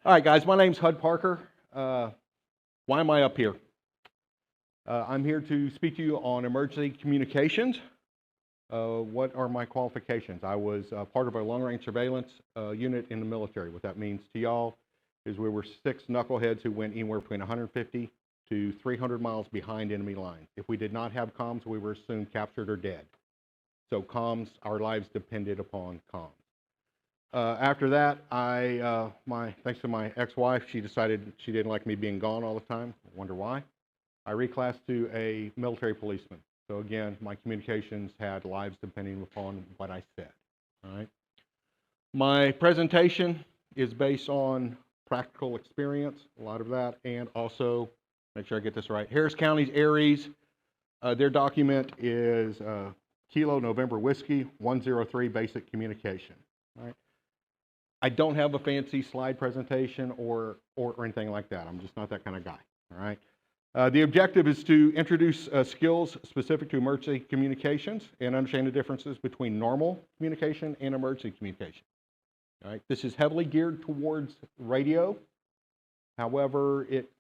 All right, guys, my name's Hud Parker. Why am I up here? I'm here to speak to you on emergency communications. What are my qualifications? I was part of a long-range surveillance unit in the military. What that means to y'all is we were 6 knuckleheads who went anywhere between 150 to 300 miles behind enemy lines. If we did not have comms, we were assumed captured or dead. So comms, our lives depended upon comms. After that, thanks to my ex-wife, she decided she didn't like me being gone all the time. I wonder why. I reclassed to a military policeman. So again, my communications had lives depending upon what I said. All right. My presentation is based on practical experience, a lot of that, and also, make sure I get this right, Harris County's Aries, their document is Kilo November Whiskey 103 Basic Communication. All right. I don't have a fancy slide presentation or anything like that. I'm just not that kind of guy, all right? The objective is to introduce skills specific to emergency communications and understand the differences between normal communication and emergency communication, all right? This is heavily geared towards radio. However, it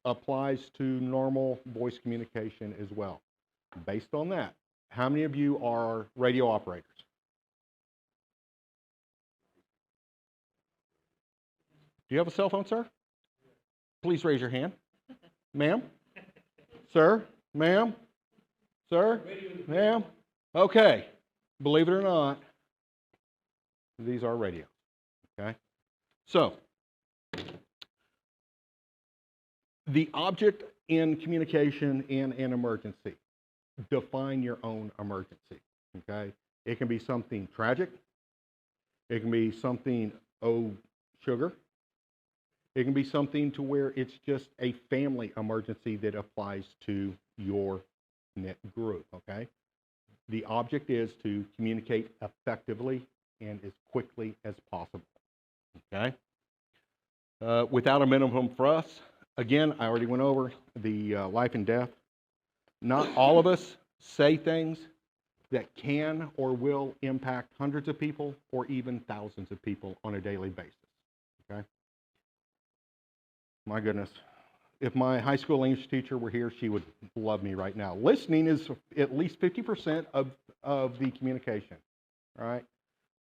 applies to normal voice communication as well. Based on that, how many of you are radio operators? Do you have a cell phone, sir? Please raise your hand. Ma'am? Sir? Ma'am? Sir? Ma'am? Okay. Believe it or not, these are radios. Okay? So, the object in communication in an emergency. Define your own emergency. Okay? It can be something tragic. It can be something, oh, sugar. It can be something to where it's just a family emergency that applies to your net group, okay? The object is to communicate effectively and as quickly as possible, okay? Without a minimum thrust, again, I already went over the life and death. Not all of us say things that can or will impact hundreds of people or even thousands of people on a daily basis, okay? My goodness, if my high school English teacher were here, she would love me right now. Listening is at least 50% of the communication, all right?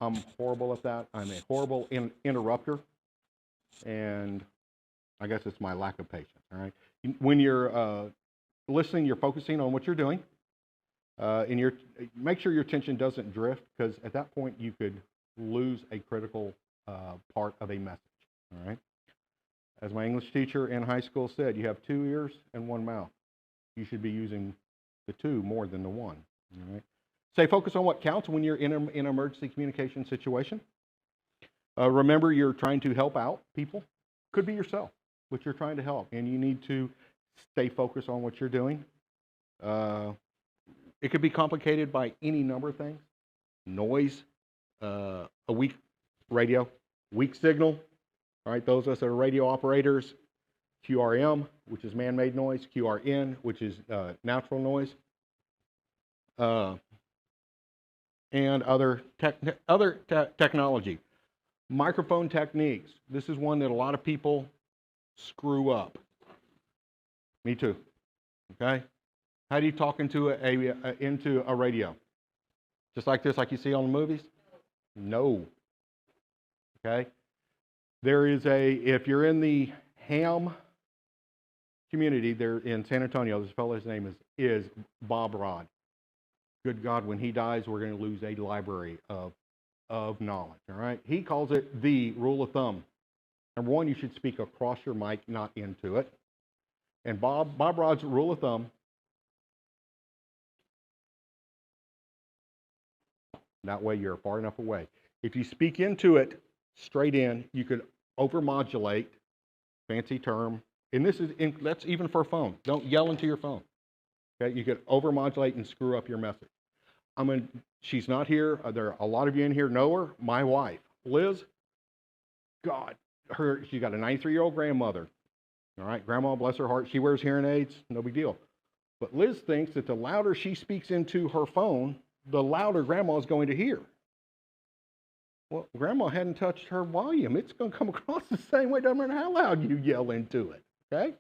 I'm horrible at that. I'm a horrible interrupter, and I guess it's my lack of patience, all right? When you're listening, you're focusing on what you're doing, and make sure your attention doesn't drift, because at that point you could lose a critical part of a message, all right? As my English teacher in high school said, you have 2 ears and 1 mouth. You should be using the 2 more than the 1. All right? Stay focused on what counts when you're in an emergency communication situation. Remember, you're trying to help out people. Could be yourself, but you're trying to help, and you need to stay focused on what you're doing. It could be complicated by any number of things. Noise, a weak radio, weak signal. All right, those of us that are radio operators, QRM, which is man-made noise, QRN, which is natural noise, and other technology. Microphone techniques. This is one that a lot of people screw up. Me too. Okay? How do you talk into a radio? Just like this, like you see on the movies? No. Okay? There is if you're in the ham community there in San Antonio, this fellow's name is Bob Rod. Good God, when he dies, we're going to lose a library of knowledge, all right? He calls it the rule of thumb. Number 1, you should speak across your mic, not into it. And Bob Rod's rule of thumb, that way you're far enough away. If you speak into it, straight in, you could overmodulate, fancy term, and that's even for a phone. Don't yell into your phone. Okay, you could overmodulate and screw up your message. She's not here. A lot of you in here know her. My wife, Liz. God, she's got a 93-year-old grandmother. All right, grandma, bless her heart. She wears hearing aids. No big deal. But Liz thinks that the louder she speaks into her phone, the louder grandma is going to hear. Well, Grandma hadn't touched her volume. It's going to come across the same way, doesn't matter how loud you yell into it, okay?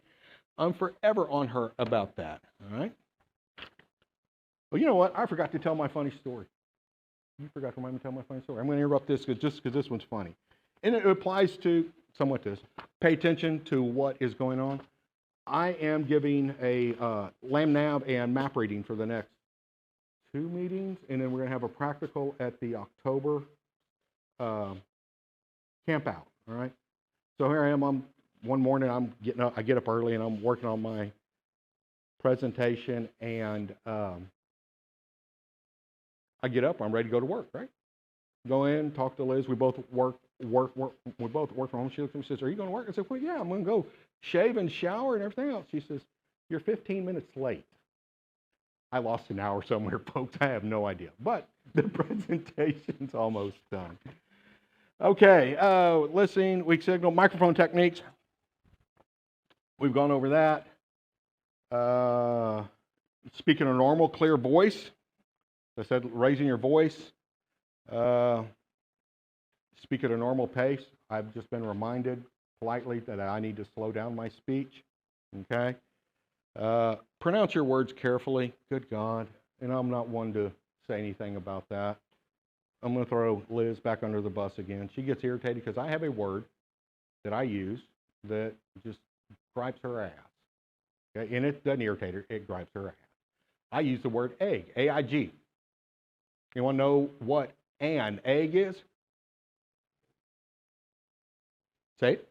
I'm forever on her about that, all right? Well, you know what? I forgot to tell my funny story. You forgot to remind me to tell my funny story. I'm going to interrupt this just because this one's funny. And it applies to somewhat this. Pay attention to what is going on. I am giving a LamNav and map reading for the next 2 meetings, and then we're going to have a practical at the October camp out, all right? So here I am. One morning I get up early and I'm working on my presentation, and I get up, I'm ready to go to work, right? Go in, talk to Liz. We both work. We both work from home. She looks at me and says, "Are you going to work?" I said, "Well, yeah, I'm going to go shave and shower and everything else." She says, "You're 15 minutes late." I lost an hour somewhere, folks. I have no idea. But the presentation's almost done. Okay, listening, weak signal, microphone techniques. We've gone over that. Speaking a normal, clear voice. As I said, raising your voice. Speak at a normal pace. I've just been reminded politely that I need to slow down my speech. Okay? Pronounce your words carefully. Good God. And I'm not one to say anything about that. I'm going to throw Liz back under the bus again. She gets irritated because I have a word that I use that just gripes her ass. Okay? And it doesn't irritate her, it gripes her ass. I use the word egg, A-I-G. You want to know what an egg is? Say it.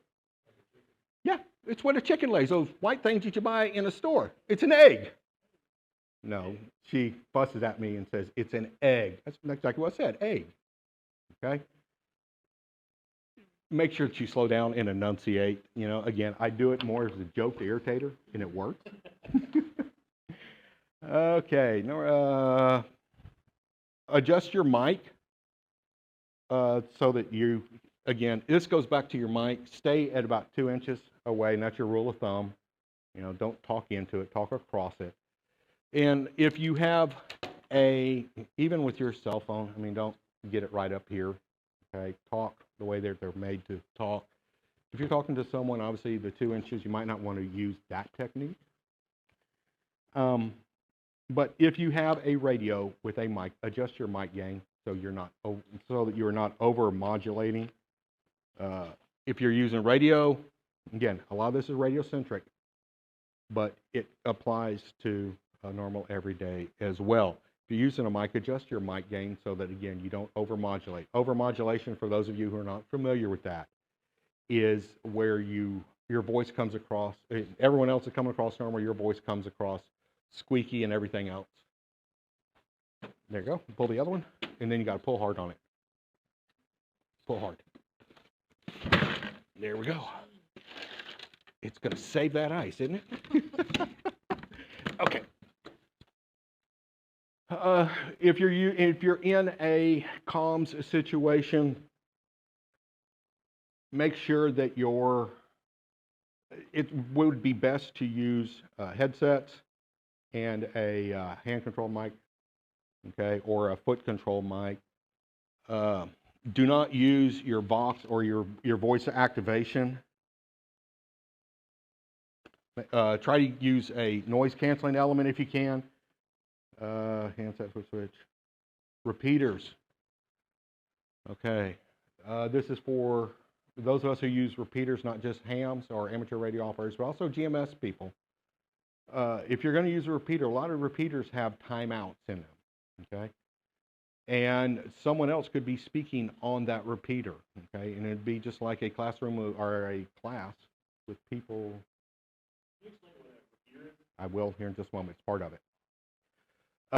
Yeah, it's what a chicken lays, those white things that you buy in a store. It's an egg. No, she fusses at me and says, it's an egg. That's exactly what I said, egg. Okay? Make sure that you slow down and enunciate. You know, again, I do it more as a joke to irritate her, and it works. Okay, adjust your mic so that you, again, this goes back to your mic. Stay at about 2 inches away, and that's your rule of thumb. You know, don't talk into it, talk across it. And if you have even with your cell phone, I mean, don't get it right up here, okay? Talk the way they're made to talk. If you're talking to someone, obviously the 2 inches, you might not want to use that technique. But if you have a radio with a mic, adjust your mic gain so that you're not over modulating. If you're using radio, again, a lot of this is radio centric, but it applies to a normal everyday as well. If you're using a mic, adjust your mic gain so that, again, you don't overmodulate. Overmodulation, for those of you who are not familiar with that, is where your voice comes across, everyone else is coming across normal, your voice comes across squeaky and everything else. There you go. Pull the other one, and then you got to pull hard on it. Pull hard. There we go. It's going to save that ice, isn't it? Okay. If you're in a comms situation, make sure that it would be best to use headsets and a hand control mic, okay, or a foot control mic. Do not use your Vox or your voice activation. Try to use a noise canceling element if you can. Handset switch. Repeaters. Okay. This is for those of us who use repeaters, not just hams or amateur radio operators, but also GMS people. If you're going to use a repeater, a lot of repeaters have timeouts in them, okay? And someone else could be speaking on that repeater, okay? And it'd be just like a classroom or a class with people. Can you explain what a repeater is? I will here in just a moment. It's part of it.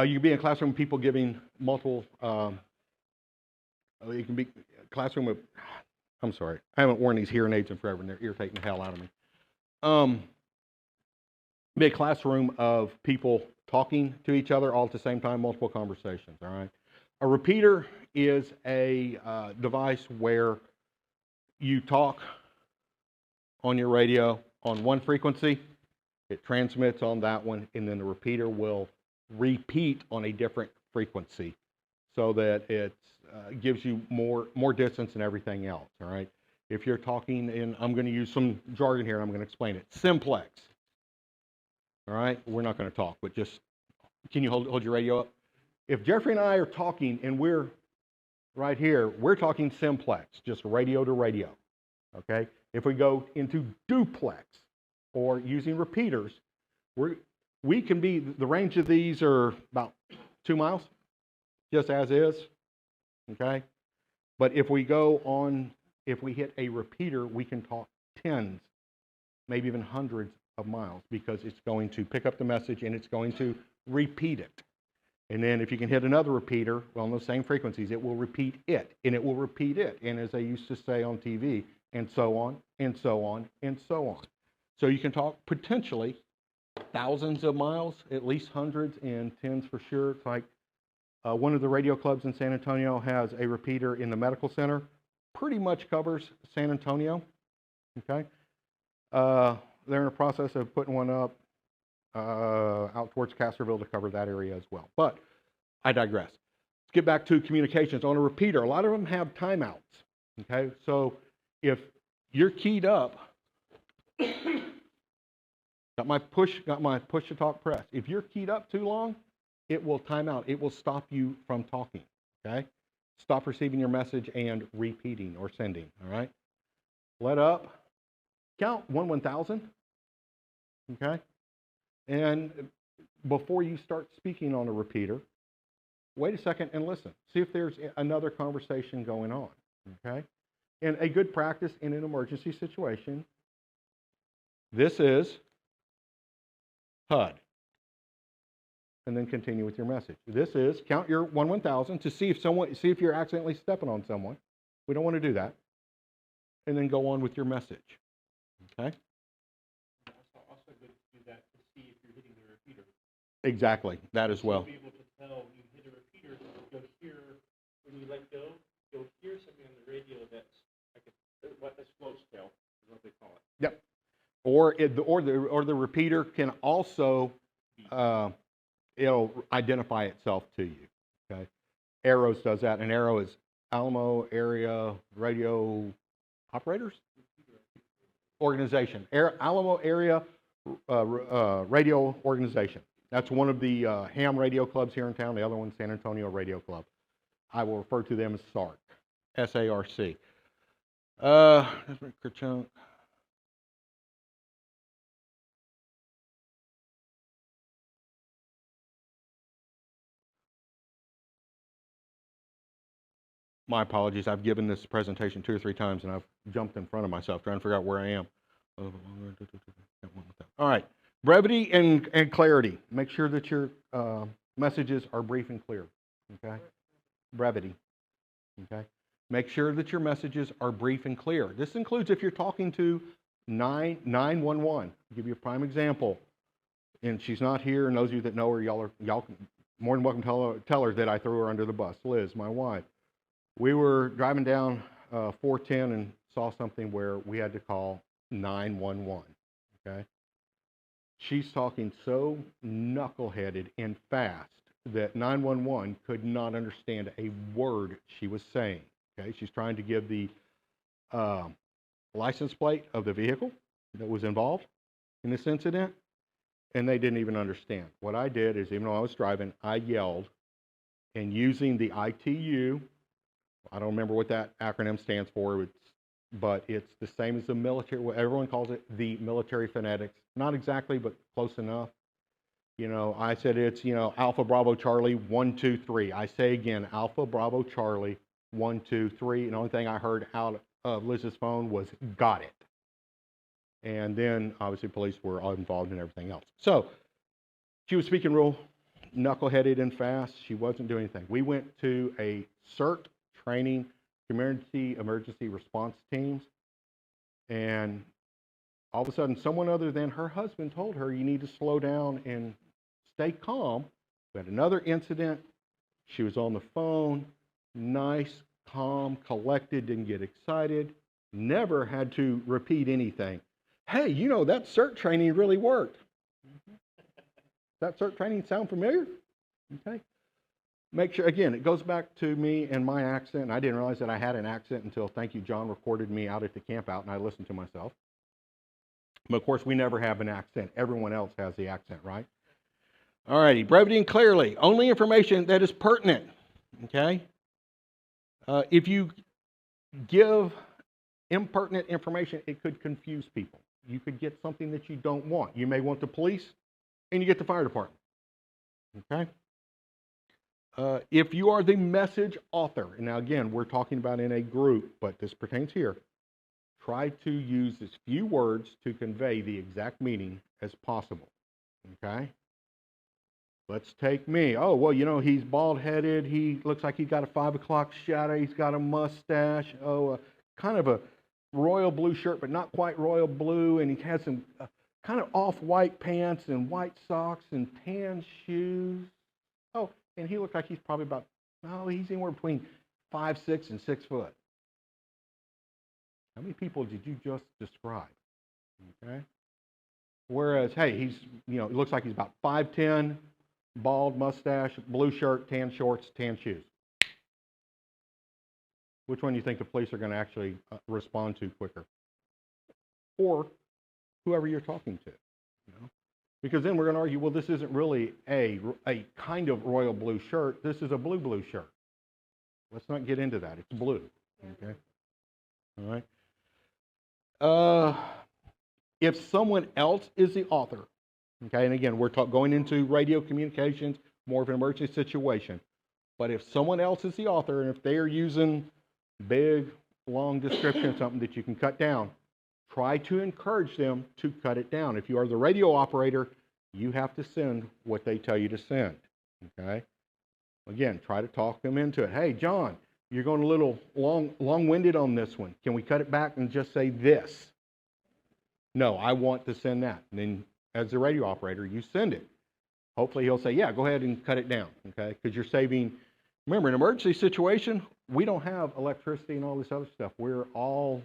You can be in a classroom with people giving multiple, it can be a classroom with, I'm sorry, I haven't worn these hearing aids in forever and they're irritating the hell out of me. Be a classroom of people talking to each other all at the same time, multiple conversations, all right? A repeater is a device where you talk on your radio on one frequency, it transmits on that one, and then the repeater will repeat on a different frequency. so that it gives you more distance and everything else, all right? If you're talking in, I'm going to use some jargon here, I'm going to explain it. Simplex, all right? We're not going to talk, but just, can you hold your radio up? If Jeffrey and I are talking and we're right here, we're talking simplex, just radio to radio, okay? If we go into duplex or using repeaters, we can be, the range of these are about 2 miles, just as is, okay? But if we go on, if we hit a repeater, we can talk tens, maybe even hundreds of miles, because it's going to pick up the message and it's going to repeat it. And then if you can hit another repeater, well, on those same frequencies, it will repeat it, and it will repeat it, and as they used to say on TV, and so on, and so on, and so on. So you can talk potentially thousands of miles, at least hundreds and tens for sure. It's like one of the radio clubs in San Antonio has a repeater in the medical center, pretty much covers San Antonio, okay? They're in the process of putting one up out towards Castroville to cover that area as well. But I digress. Let's get back to communications. On a repeater, a lot of them have timeouts, okay? So if you're keyed up, got my push to talk press. If you're keyed up too long, it will time out. It will stop you from talking, okay? Stop receiving your message and repeating or sending, all right? Let up, count 1/1000, okay? And before you start speaking on a repeater, wait a second and listen. See if there's another conversation going on, okay? And a good practice in an emergency situation, this is HUD. And then continue with your message. This is count your 1/1000 to see if you're accidentally stepping on someone. We don't want to do that. And then go on with your message. Okay? Also good to do that to see if you're hitting the repeater. Exactly, that as well. You'll be able to tell you hit a repeater. You'll hear when you let go. You'll hear something on the radio that's like a slow scale is what they call it. Yep. Or the repeater can also it'll identify itself to you. Okay. Arrows does that, and Arrow is Alamo Area Radio Operators Organization. Alamo Area Radio Organization. That's one of the ham radio clubs here in town. The other one's San Antonio Radio Club. I will refer to them as SARC, S-A-R-C. My apologies. I've given this presentation 2 or 3 times, and I've jumped in front of myself trying to figure out where I am. All right. Brevity and clarity. Make sure that your messages are brief and clear. Okay? Brevity. Okay? Make sure that your messages are brief and clear. This includes if you're talking to 911. I'll give you a prime example. And she's not here, and those of you that know her, y'all more than welcome to tell her that I threw her under the bus. Liz, my wife. We were driving down 410 and saw something where we had to call 911, okay? She's talking so knuckleheaded and fast that 911 could not understand a word she was saying, okay? She's trying to give the license plate of the vehicle that was involved in this incident, and they didn't even understand. What I did is, even though I was driving, I yelled, and using the ITU, I don't remember what that acronym stands for, but it's the same as the military, everyone calls it the military phonetics. Not exactly, but close enough. You know, I said it's, Alpha Bravo Charlie 1 2 3. I say again, Alpha Bravo Charlie 1 2 3. And the only thing I heard out of Liz's phone was got it. And then obviously police were all involved in everything else. So she was speaking real knuckleheaded and fast. She wasn't doing anything. We went to a CERT training, community emergency response teams, and all of a sudden someone other than her husband told her, you need to slow down and stay calm. We had another incident. She was on the phone, nice, calm, collected, didn't get excited, never had to repeat anything. Hey, that CERT training really worked. Does that CERT training sound familiar? Okay. Make sure, again, it goes back to me and my accent. I didn't realize that I had an accent until, thank you, John recorded me out at the camp out, and I listened to myself. But of course, we never have an accent. Everyone else has the accent, right? All righty, brevity and clearly. Only information that is pertinent, okay? If you give impertinent information, it could confuse people. You could get something that you don't want. You may want the police, and you get the fire department, okay? If you are the message author, and now again, we're talking about in a group, but this pertains here, try to use as few words to convey the exact meaning as possible, okay? Let's take me. Oh, well, you know, he's bald-headed. He looks like he's got a 5 o'clock shadow. He's got a mustache. Oh, kind of a royal blue shirt, but not quite royal blue, and he has some kind of off-white pants and white socks and tan shoes. Oh, and he looks like he's probably about, he's anywhere between 5'6" and 6 foot. How many people did you just describe? Okay. Whereas, hey, he's, you know, it looks like he's about 5'10", bald mustache, blue shirt, tan shorts, tan shoes. Which one do you think the police are going to actually respond to quicker? Or whoever you're talking to, you know? Because then we're going to argue, well, this isn't really a kind of royal blue shirt. This is a blue shirt. Let's not get into that. It's blue. Okay. All right. If someone else is the author, okay, and again, we're going into radio communications, more of an emergency situation. But if someone else is the author, and if they are using big, long description, something that you can cut down, try to encourage them to cut it down. If you are the radio operator, you have to send what they tell you to send, okay? Again, try to talk them into it. Hey, John, you're going a little long-winded on this one. Can we cut it back and just say this? No, I want to send that. And then as the radio operator, you send it. Hopefully he'll say, yeah, go ahead and cut it down, okay? Because you're saving, remember, in an emergency situation, we don't have electricity and all this other stuff. We're all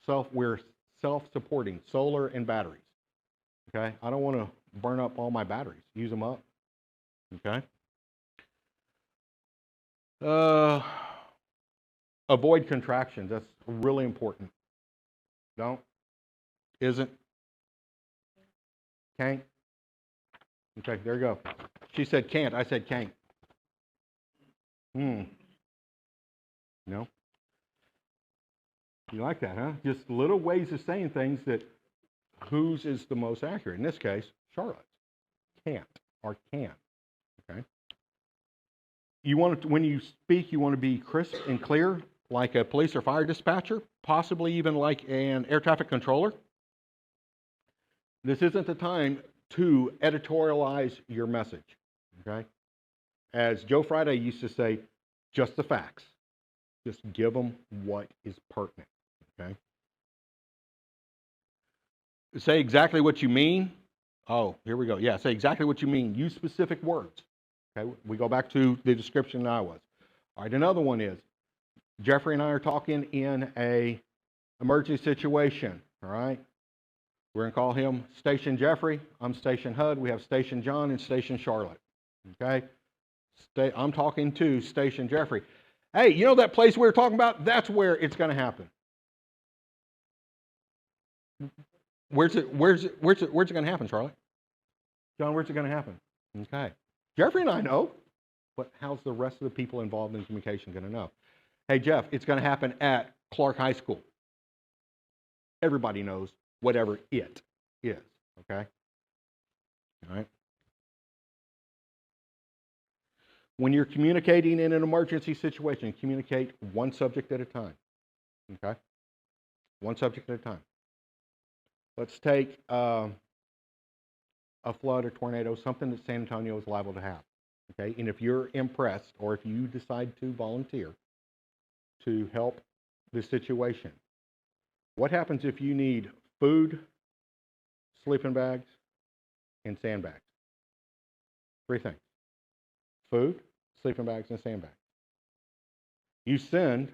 self-supporting, solar and batteries, okay? I don't want to burn up all my batteries, use them up, okay? Avoid contractions, that's really important. Don't, isn't, can't. Okay, there you go. She said can't, I said can't. No? You like that, huh? Just little ways of saying things that whose is the most accurate. In this case, Charlotte's. Can't or can. Okay? You want to, when you speak, you want to be crisp and clear, like a police or fire dispatcher, possibly even like an air traffic controller. This isn't the time to editorialize your message, okay? As Joe Friday used to say, just the facts. Just give them what is pertinent, okay? Say exactly what you mean. Oh, here we go. Yeah, say exactly what you mean. Use specific words, okay? We go back to the description that I was. All right, another one is, Jeffrey and I are talking in a emergency situation, all right? We're going to call him Station Jeffrey. I'm Station HUD. We have Station John and Station Charlotte. Okay? I'm talking to Station Jeffrey. Hey, you know that place we were talking about? That's where it's going to happen. Where's it going to happen, Charlotte? John, where's it going to happen? Okay. Jeffrey and I know, but how's the rest of the people involved in communication going to know? Hey, Jeff, it's going to happen at Clark High School. Everybody knows whatever it is, okay? All right? When you're communicating in an emergency situation, communicate one subject at a time, okay? One subject at a time. Let's take a flood or tornado, something that San Antonio is liable to have, okay? And if you're impressed or if you decide to volunteer to help the situation, what happens if you need food, sleeping bags, and sandbags? Three things. Food, sleeping bags, and sandbags. You send,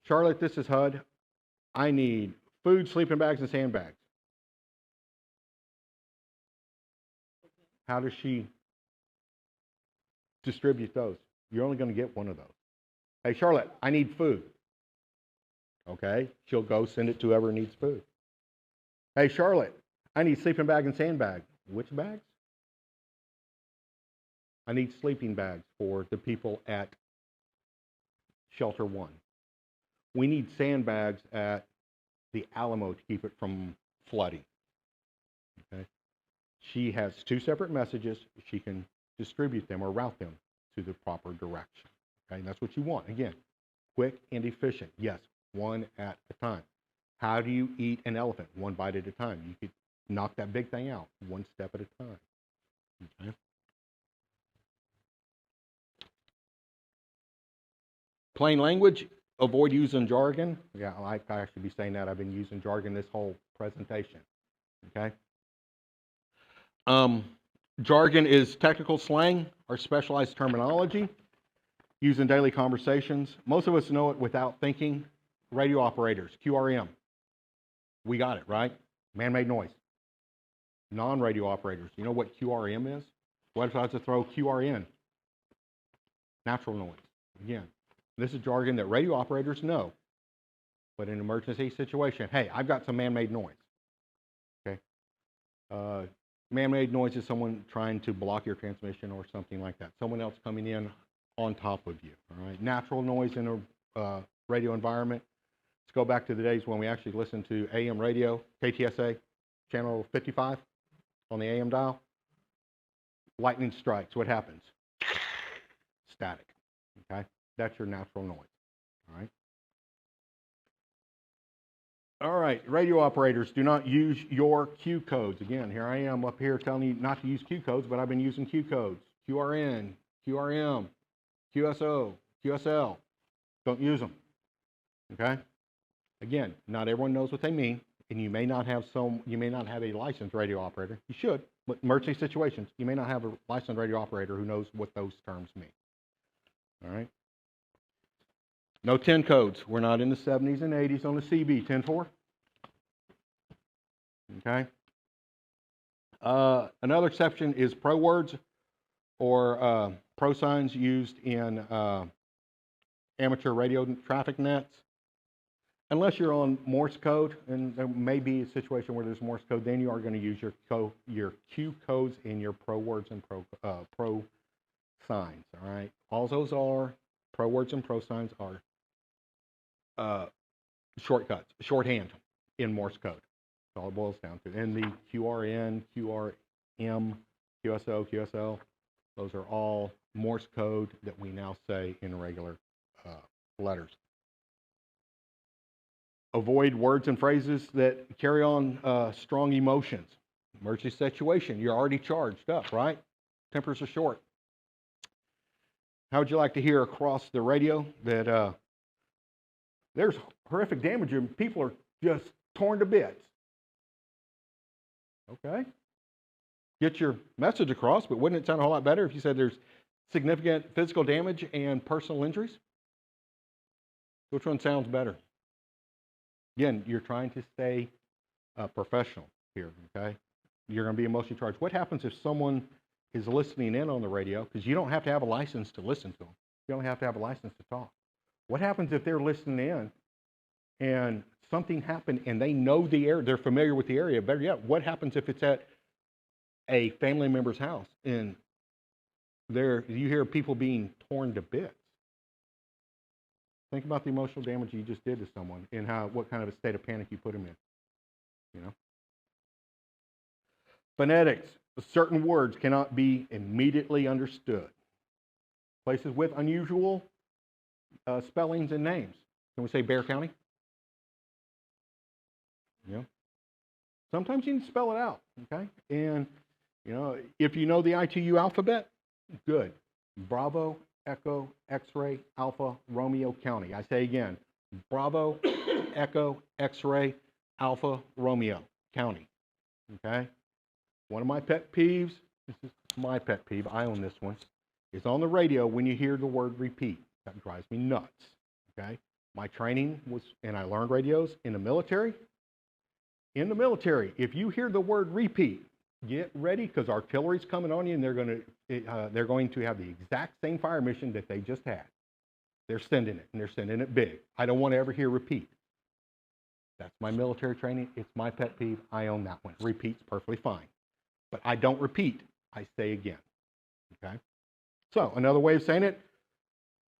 Charlotte, this is HUD. I need food, sleeping bags, and sandbags. How does she distribute those. You're only going to get one of those. Hey, Charlotte, I need food. Okay, she'll go send it to whoever needs food. Hey, Charlotte, I need sleeping bag and sandbag. Which bags? I need sleeping bags for the people at Shelter 1. We need sandbags at the Alamo to keep it from flooding. Okay? She has 2 separate messages. She can distribute them or route them to the proper direction. Okay? And that's what you want. Again, quick and efficient. Yes, one at a time. How do you eat an elephant? One bite at a time. You could knock that big thing out one step at a time. Okay? Plain language, avoid using jargon. Yeah, I actually be saying that. I've been using jargon this whole presentation. Okay? Jargon is technical slang or specialized terminology used in daily conversations. Most of us know it without thinking. Radio operators, QRM. We got it, right? Man-made noise. Non-radio operators, you know what QRM is? What if I was to throw QRN? Natural noise. Again, this is jargon that radio operators know. But in an emergency situation, hey, I've got some man-made noise. Okay? Man-made noise is someone trying to block your transmission or something like that. Someone else coming in on top of you. All right? Natural noise in a radio environment. Let's go back to the days when we actually listened to AM radio, KTSA, channel 55 on the AM dial. Lightning strikes. What happens? Static. Okay? That's your natural noise. All right? All right, radio operators, do not use your Q codes. Again, here I am up here telling you not to use Q codes, but I've been using Q codes. QRN, QRM, QSO, QSL. Don't use them. Okay? Again, not everyone knows what they mean, and you may not have a licensed radio operator. You should, but emergency situations, you may not have a licensed radio operator who knows what those terms mean. All right? No 10 codes. We're not in the 70s and 80s on the CB 10-4. Okay. Another exception is pro words or pro signs used in amateur radio traffic nets. Unless you're on Morse code, and there may be a situation where there's Morse code, then you are going to use your Q codes and your pro words and pro signs. All right. All those are pro words and pro signs are shortcuts, shorthand in Morse code. That's all it boils down to. And the QRN, QRM, QSO, QSL, those are all Morse code that we now say in regular letters. Avoid words and phrases that carry on strong emotions. Emergency situation, you're already charged up, right? Tempers are short. How would you like to hear across the radio that there's horrific damage and people are just torn to bits? Okay. Get your message across, but wouldn't it sound a whole lot better if you said there's significant physical damage and personal injuries? Which one sounds better? Again, you're trying to stay professional here, okay? You're going to be emotionally charged. What happens if someone is listening in on the radio? Because you don't have to have a license to listen to them. You don't have to have a license to talk. What happens if they're listening in and something happened and they know the area, they're familiar with the area? Better yet, what happens if it's at a family member's house and you hear people being torn to bits? Think about the emotional damage you just did to someone and what kind of a state of panic you put them in. You know? Phonetics. Certain words cannot be immediately understood. Places with unusual spellings and names. Can we say Bexar County? Yeah. Sometimes you can spell it out, okay? And, you know, if you know the ITU alphabet, good. Bravo, Echo, X-ray, Alpha, Romeo County. I say again, Bravo, Echo, X-ray, Alpha, Romeo County. Okay? One of my pet peeves, this is my pet peeve, I own this one, is on the radio when you hear the word repeat. That drives me nuts. Okay? My training was, and I learned radios in the military. In the military, if you hear the word repeat, get ready because artillery's coming on you, and they're going to have the exact same fire mission that they just had. They're sending it, and they're sending it big. I don't want to ever hear repeat. That's my military training. It's my pet peeve. I own that one. Repeat's perfectly fine. But I don't repeat. I say again. Okay? So another way of saying it,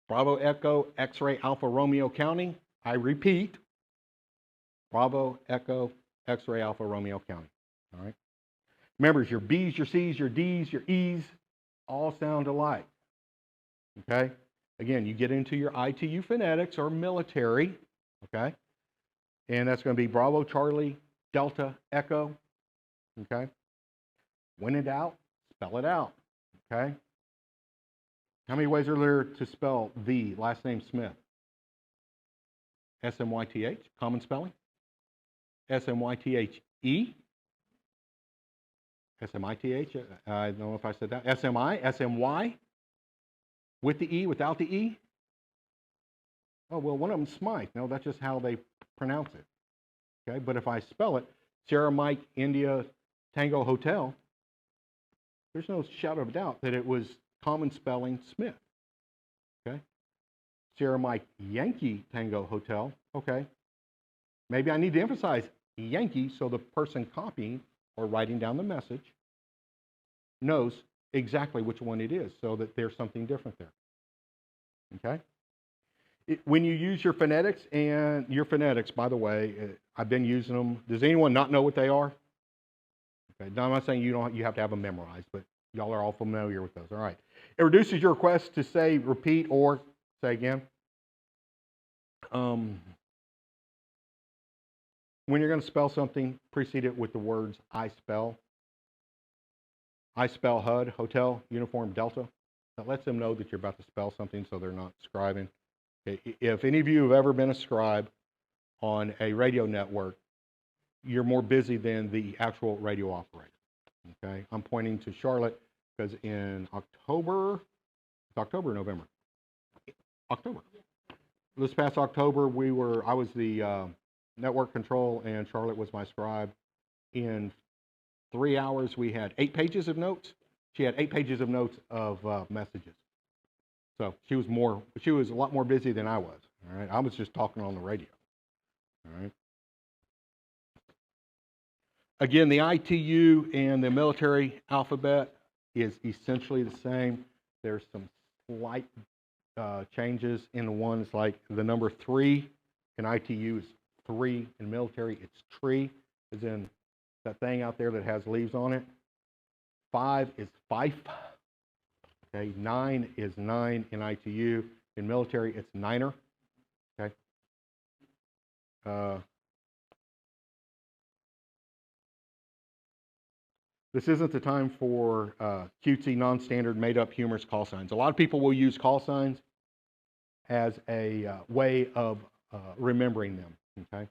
Bravo Echo X-ray Alpha Romeo County. I repeat, Bravo Echo X-ray Alpha Romeo County. All right? Remember, your B's, your C's, your D's, your E's all sound alike. Okay? Again, you get into your ITU phonetics or military, okay? And that's going to be Bravo, Charlie, Delta, Echo, okay? When in doubt, spell it out, okay? How many ways are there to spell the last name Smith? S-M-Y-T-H, common spelling. S-M-Y-T-H-E. S-M-I-T-H, I don't know if I said that. S-M-I, S-M-Y, with the E, without the E. Oh, well, one of them's Smythe. No, that's just how they pronounce it. Okay, but if I spell it, Sierra Mike India Tango Hotel, there's no shadow of a doubt that it was common spelling Smith. Okay, Sierra Mike Yankee Tango Hotel. Okay, maybe I need to emphasize Yankee so the person copying or writing down the message knows exactly which one it is, so that there's something different there. Okay. When you use your phonetics, and your phonetics, by the way, I've been using them. Does anyone not know what they are? Okay, now I'm not saying you have to have them memorized, but y'all are all familiar with those. All right. It reduces your request to say repeat or say again. When you're going to spell something, precede it with the words I spell. I spell HUD, Hotel, Uniform, Delta. That lets them know that you're about to spell something so they're not scribing. If any of you have ever been a scribe on a radio network, you're more busy than the actual radio operator. Okay, I'm pointing to Charlotte because in October, November? October. This past October, I was the network control, and Charlotte was my scribe. In 3 hours, we had 8 pages of notes. She had 8 pages of notes of messages. So she was a lot more busy than I was. All right, I was just talking on the radio. All right. Again, the ITU and the military alphabet is essentially the same. There's some slight changes in the ones like the number 3 in ITU is 3, in military it's tree, as in that thing out there that has leaves on it. 5 is fife. Okay, 9 is 9 in ITU. In military, it's niner. Okay. This isn't the time for cutesy, non-standard, made-up humorous call signs. A lot of people will use call signs as a way of remembering them. Okay.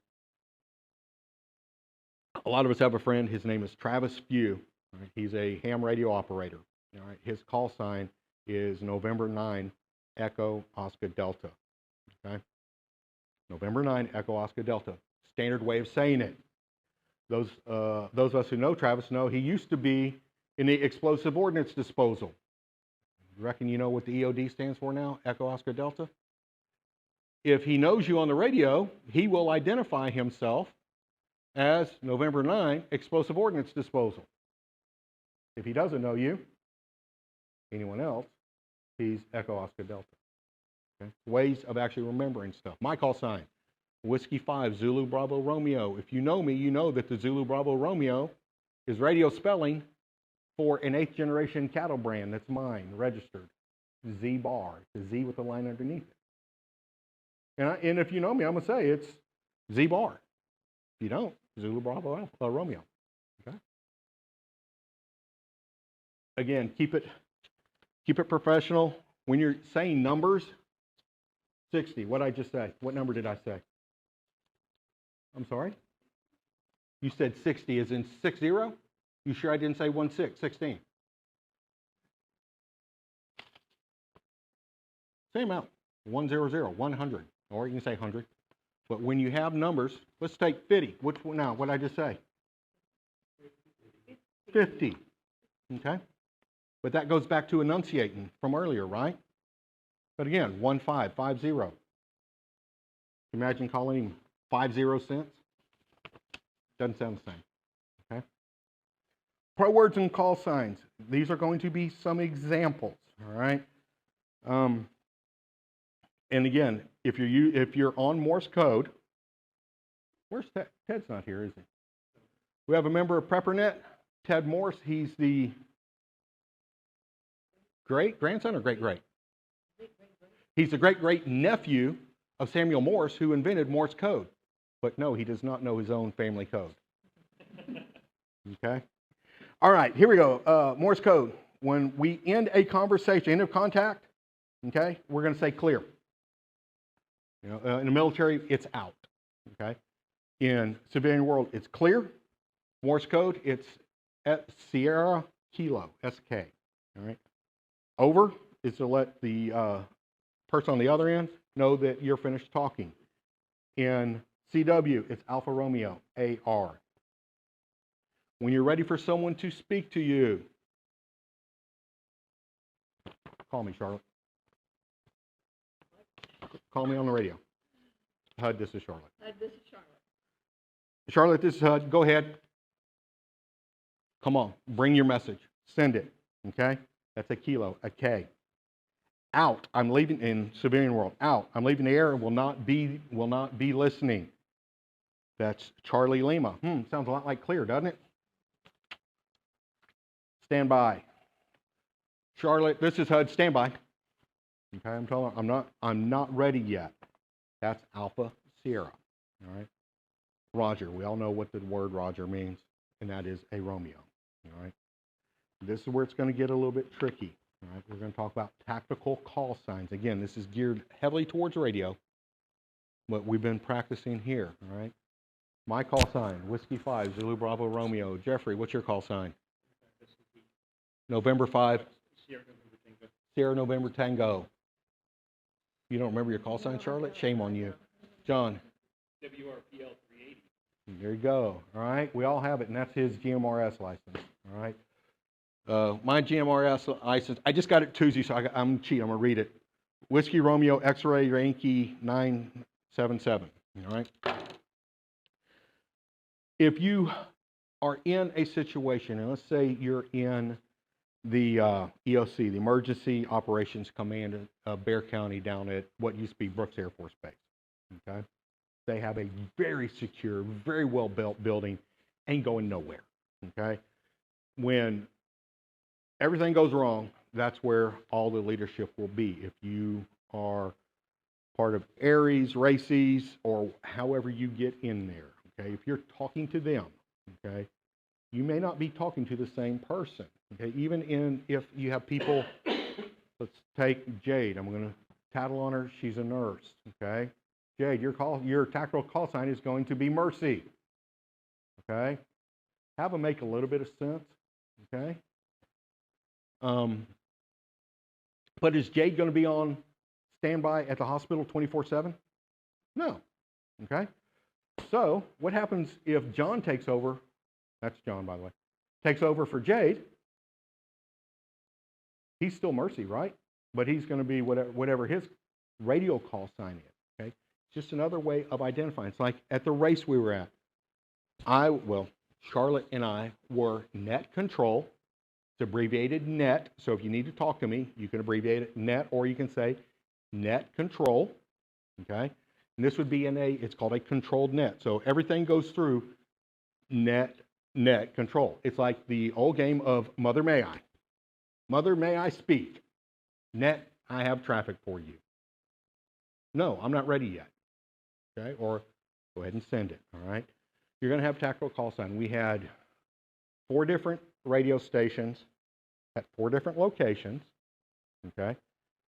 A lot of us have a friend. His name is Travis Few. Right? He's a ham radio operator. All right. His call sign is November 9, Echo Oscar Delta. Okay. November 9, Echo Oscar Delta. Standard way of saying it. Those of us who know Travis know he used to be in the explosive ordnance disposal. You reckon you know what the EOD stands for now? Echo Oscar Delta. If he knows you on the radio, he will identify himself as November 9, explosive ordnance disposal. If he doesn't know you, anyone else, he's Echo Oscar Delta. Okay? Ways of actually remembering stuff. My call sign, Whiskey 5, Zulu Bravo Romeo. If you know me, you know that the Zulu Bravo Romeo is radio spelling for an 8th generation cattle brand that's mine, registered. Z-bar. It's a Z with a line underneath it. And if you know me, I'm going to say it's Z-bar. If you don't, Zulu Bravo Alpha, Romeo. Okay? Again, keep it professional. When you're saying numbers, 60. What did I just say? What number did I say? I'm sorry? You said 60 as in 60? You sure I didn't say 16? Same amount. 100, 100. Or you can say 100. But when you have numbers, let's take 50. What did I just say? 50. Okay? But that goes back to enunciating from earlier, right? But again, 1550. Imagine calling him 50 cents. Doesn't sound the same. Okay? Pro words and call signs. These are going to be some examples. All right. And again, if you're on Morse code, where's Ted? Ted's not here, is he? We have a member of Preparedness, Ted Morse. He's the great-grandson or great-great? He's the great-great nephew of Samuel Morse, who invented Morse code. But no, he does not know his own family code. Okay? All right, here we go. Morse code. When we end a conversation, end of contact, okay, we're going to say clear. You know, in the military, it's out. Okay? In civilian world, it's clear. Morse code, it's Sierra Kilo, SK. All right? Over is to let the person on the other end know that you're finished talking. In CW, it's Alpha Romeo, AR. When you're ready for someone to speak to you, call me, Charlotte. Call me on the radio. HUD, this is Charlotte. HUD, this is Charlotte. Charlotte, this is HUD. Go ahead. Come on. Bring your message. Send it. Okay? That's a kilo, a K. Out. I'm leaving in civilian world. Out. I'm leaving the air and will not be listening. That's Charlie Lima. Sounds a lot like clear, doesn't it? Stand by. Charlotte, this is HUD. Stand by. Okay, I'm telling her I'm not ready yet. That's Alpha Sierra. All right. Roger. We all know what the word Roger means, and that is a Romeo. All right. This is where it's going to get a little bit tricky. All right. We're going to talk about tactical call signs. Again, this is geared heavily towards radio, but we've been practicing here. All right. My call sign, Whiskey 5, Zulu Bravo Romeo. Jeffrey, what's your call sign? November 5. Sierra November Tango. You don't remember your call sign, Charlotte? Shame on you. John. WRPL 380. There you go. All right. We all have it, and that's his GMRS license. All right. My GMRS license, I just got it Tuesday, so I'm cheating. I'm going to read it. Whiskey Romeo X-Ray Yankee 977. All right. If you are in a situation, and let's say you're in the EOC, the Emergency Operations Command of Bexar County down at what used to be Brooks Air Force Base. Okay? They have a very secure, very well-built building, ain't going nowhere. Okay? When everything goes wrong, that's where all the leadership will be. If you are part of Aries, Races, or however you get in there, okay? If you're talking to them, okay, you may not be talking to the same person, okay? Even if you have people, let's take Jade. I'm going to tattle on her. She's a nurse, okay? Jade, your tactical call sign is going to be Mercy, okay? Have them make a little bit of sense, okay? But is Jade going to be on standby at the hospital 24/7? No, okay? So what happens if John takes over? That's John, by the way. Takes over for Jade. He's still Mercy, right? But he's going to be whatever his radio call sign is, okay? It's just another way of identifying. It's like at the race we were at. Charlotte and I were net control. It's abbreviated net. So if you need to talk to me, you can abbreviate it net, or you can say net control, okay? And this would be it's called a controlled net. So everything goes through net control. It's like the old game of Mother May I. Mother, may I speak? Net, I have traffic for you. No, I'm not ready yet. Okay, or go ahead and send it, all right? You're going to have tactical call sign. We had 4 different radio stations at 4 different locations, okay?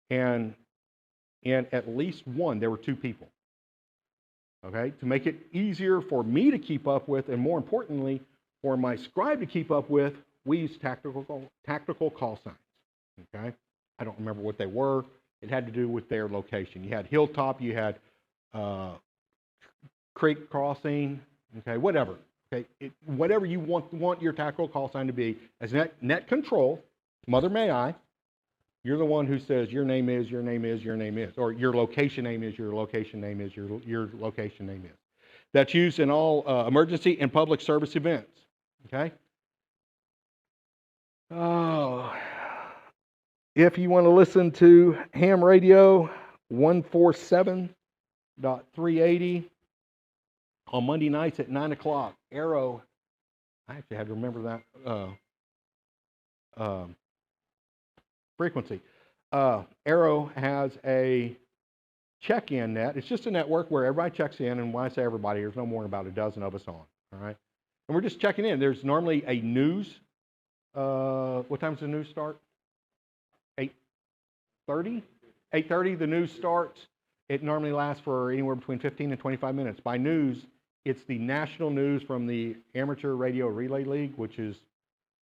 And at least one, there were 2 people. Okay, to make it easier for me to keep up with, and more importantly, for my scribe to keep up with, we used tactical call signs. Okay, I don't remember what they were. It had to do with their location. You had Hilltop, you had Creek Crossing, okay, whatever. Okay, whatever you want your tactical call sign to be. As net control, Mother May I, you're the one who says your name is, your name is, your name is, or your location name is, your location name is, your location name is. That's used in all emergency and public service events. Okay? Oh, if you want to listen to ham radio 147.380 on Monday nights at 9 o'clock, Arrow, I actually had to remember that frequency. Arrow has a check-in net. It's just a network where everybody checks in, and when I say everybody, there's no more than about a dozen of us on, all right? And we're just checking in. There's normally a news. What time does the news start? 8:30? 8:30 the news starts. It normally lasts for anywhere between 15 and 25 minutes. By news, it's the national news from the Amateur Radio Relay League, which is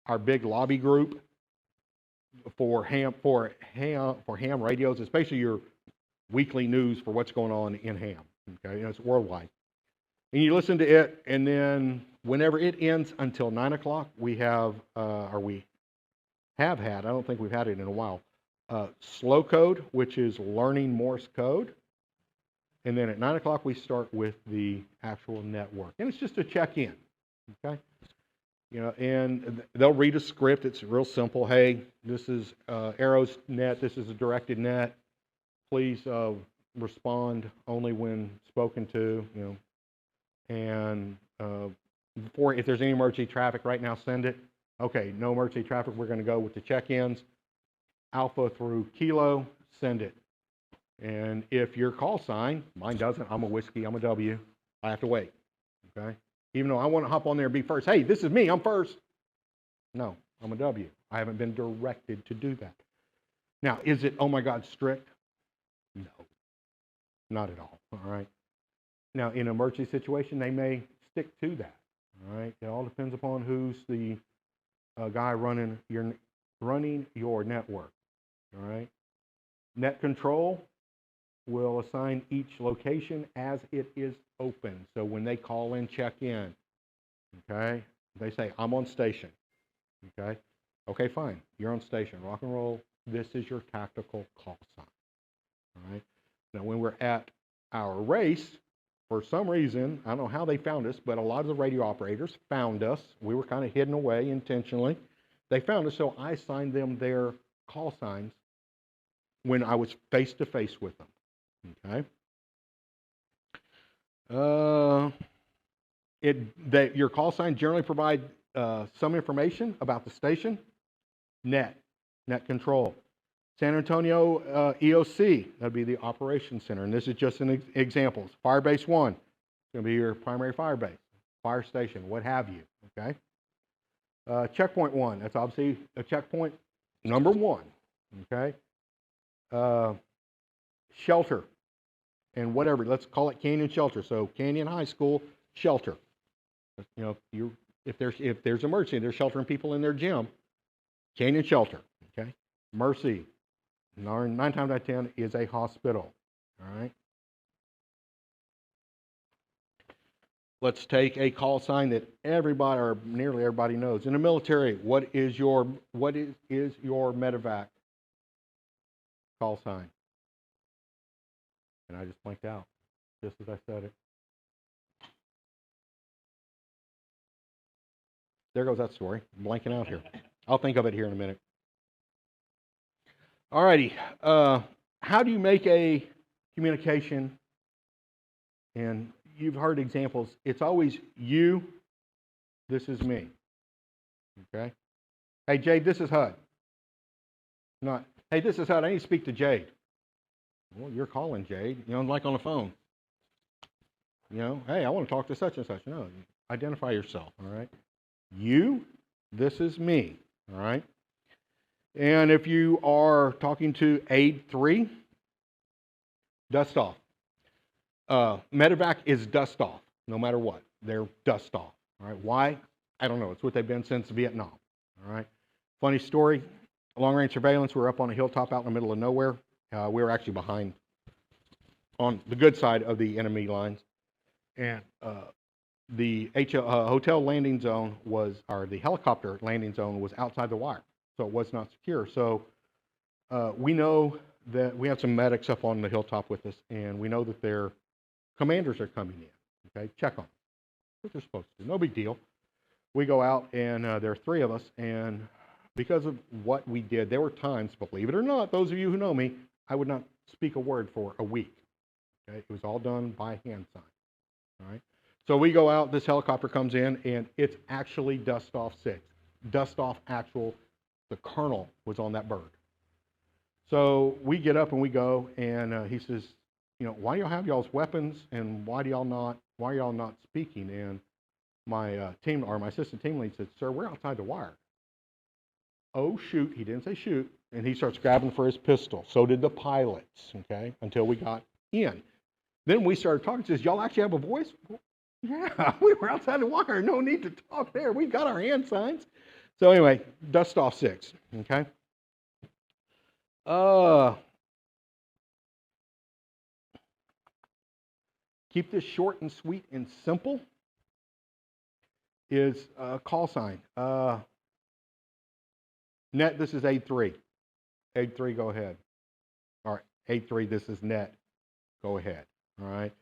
our big lobby group for ham radios. It's basically your weekly news for what's going on in ham. Okay, and it's worldwide. And you listen to it, and then whenever it ends until 9 o'clock, we have had, I don't think we've had it in a while, slow code, which is learning Morse code. And then at 9 o'clock, we start with the actual network. And it's just a check-in, okay? You know, and they'll read a script. It's real simple. Hey, this is Arrow's net. This is a directed net. Please respond only when spoken to, you know. And if there's any emergency traffic right now, send it. Okay, no emergency traffic. We're going to go with the check-ins. Alpha through Kilo, send it. And if your call sign, mine doesn't, I'm a whiskey, I'm a W, I have to wait, okay? Even though I want to hop on there and be first. Hey, this is me, I'm first. No, I'm a W. I haven't been directed to do that. Now, is it, oh my God, strict? No, not at all, all right? Now, in an emergency situation, they may stick to that, all right? It all depends upon who's the guy running your network, all right? Net control will assign each location as it is open. So when they call in, check in, okay? They say, I'm on station, okay? Okay, fine, you're on station, rock and roll. This is your tactical call sign, all right? Now, when we're at our race, for some reason, I don't know how they found us, but a lot of the radio operators found us. We were kind of hidden away intentionally. They found us, so I assigned them their call signs when I was face-to-face with them, okay? Your call sign generally provide some information about the station. Net control. San Antonio EOC, that'd be the operations center, and this is just an example. Firebase 1, it's going to be your primary fire base, fire station, what have you, okay? Checkpoint 1, that's obviously a checkpoint number 1, okay? Shelter, and whatever, let's call it Canyon Shelter. So Canyon High School shelter. You know, if there's emergency, they're sheltering people in their gym. Canyon Shelter, okay? Mercy, 9 times out of 10 is a hospital. All right. Let's take a call sign that everybody or nearly everybody knows. In the military, what is your medevac call sign? And I just blanked out, just as I said it. There goes that story. I'm blanking out here. I'll think of it here in a minute. All righty. How do you make a communication? And you've heard examples. It's always you, this is me. Okay? Hey, Jade, this is HUD. Not, hey, this is HUD. I need to speak to Jade. Well, you're calling Jade, you know, like on the phone. You know, hey, I want to talk to such and such. No, identify yourself, all right? You, this is me, all right? And if you are talking to aid 3, dust off. Medevac is dust off, no matter what. They're dust off, all right? Why? I don't know. It's what they've been since Vietnam, all right? Funny story, long-range surveillance, we were up on a hilltop out in the middle of nowhere. We were actually behind, on the good side of the enemy lines. And the hotel landing zone was, or the helicopter landing zone was outside the wire, so it was not secure. So we know that we have some medics up on the hilltop with us, and we know that their commanders are coming in. Okay, check on them. What they're supposed to do. No big deal. We go out, and there are 3 of us, and because of what we did, there were times, believe it or not, those of you who know me, I would not speak a word for a week. Okay, it was all done by hand sign. All right. So we go out, this helicopter comes in, and it's actually Dust Off 6. Dust Off actual, the colonel was on that bird. So we get up and we go, and he says, why do y'all have y'all's weapons, and why are y'all not speaking? And my my assistant team lead said, sir, we're outside the wire. Oh, shoot, he didn't say shoot, and he starts grabbing for his pistol. So did the pilots, okay, until we got in. Then we started talking. He says, y'all actually have a voice? Yeah, we were outside the wire. No need to talk there. We've got our hand signs. So anyway, Dust Off 6, okay? Keep this short and sweet and simple is call sign. Net, this is aid 3. Aid 3, go ahead. All right, aid 3, this is net. Go ahead, all right?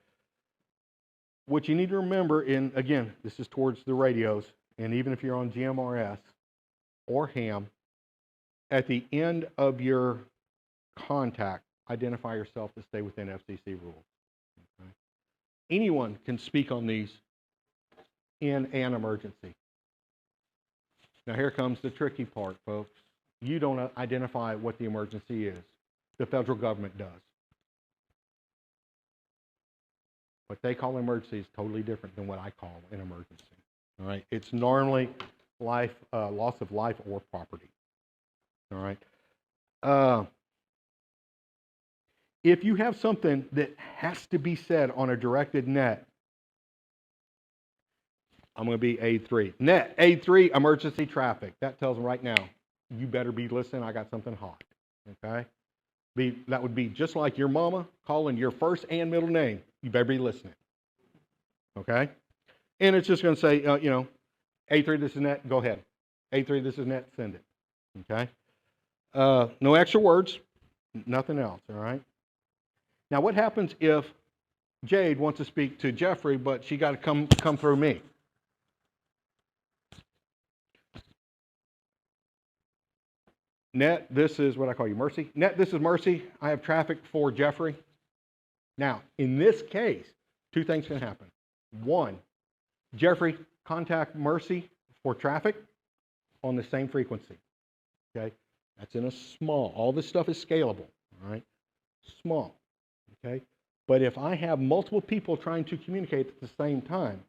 What you need to remember, and again, this is towards the radios, and even if you're on GMRS or ham, at the end of your contact, identify yourself to stay within FCC rules. Okay? Anyone can speak on these in an emergency. Now here comes the tricky part, folks. You don't identify what the emergency is. The federal government does. What they call emergency is totally different than what I call an emergency. All right, it's normally loss of life or property. All right. If you have something that has to be said on a directed net, I'm going to be aid 3. Net, aid 3, emergency traffic. That tells them right now, you better be listening. I got something hot. Okay. That would be just like your mama calling your first and middle name. You better be listening. Okay? And it's just going to say, A3, this is net, go ahead. A3, this is net, send it. Okay? No extra words, nothing else, all right? Now, what happens if Jade wants to speak to Jeffrey, but she got to come through me? Net, this is what I call you, Mercy. Net, this is Mercy. I have traffic for Jeffrey. Now, in this case, 2 things can happen. 1, Jeffrey, contact Mercy for traffic on the same frequency. Okay? That's in a small. All this stuff is scalable. All right? Small. Okay? But if I have multiple people trying to communicate at the same time,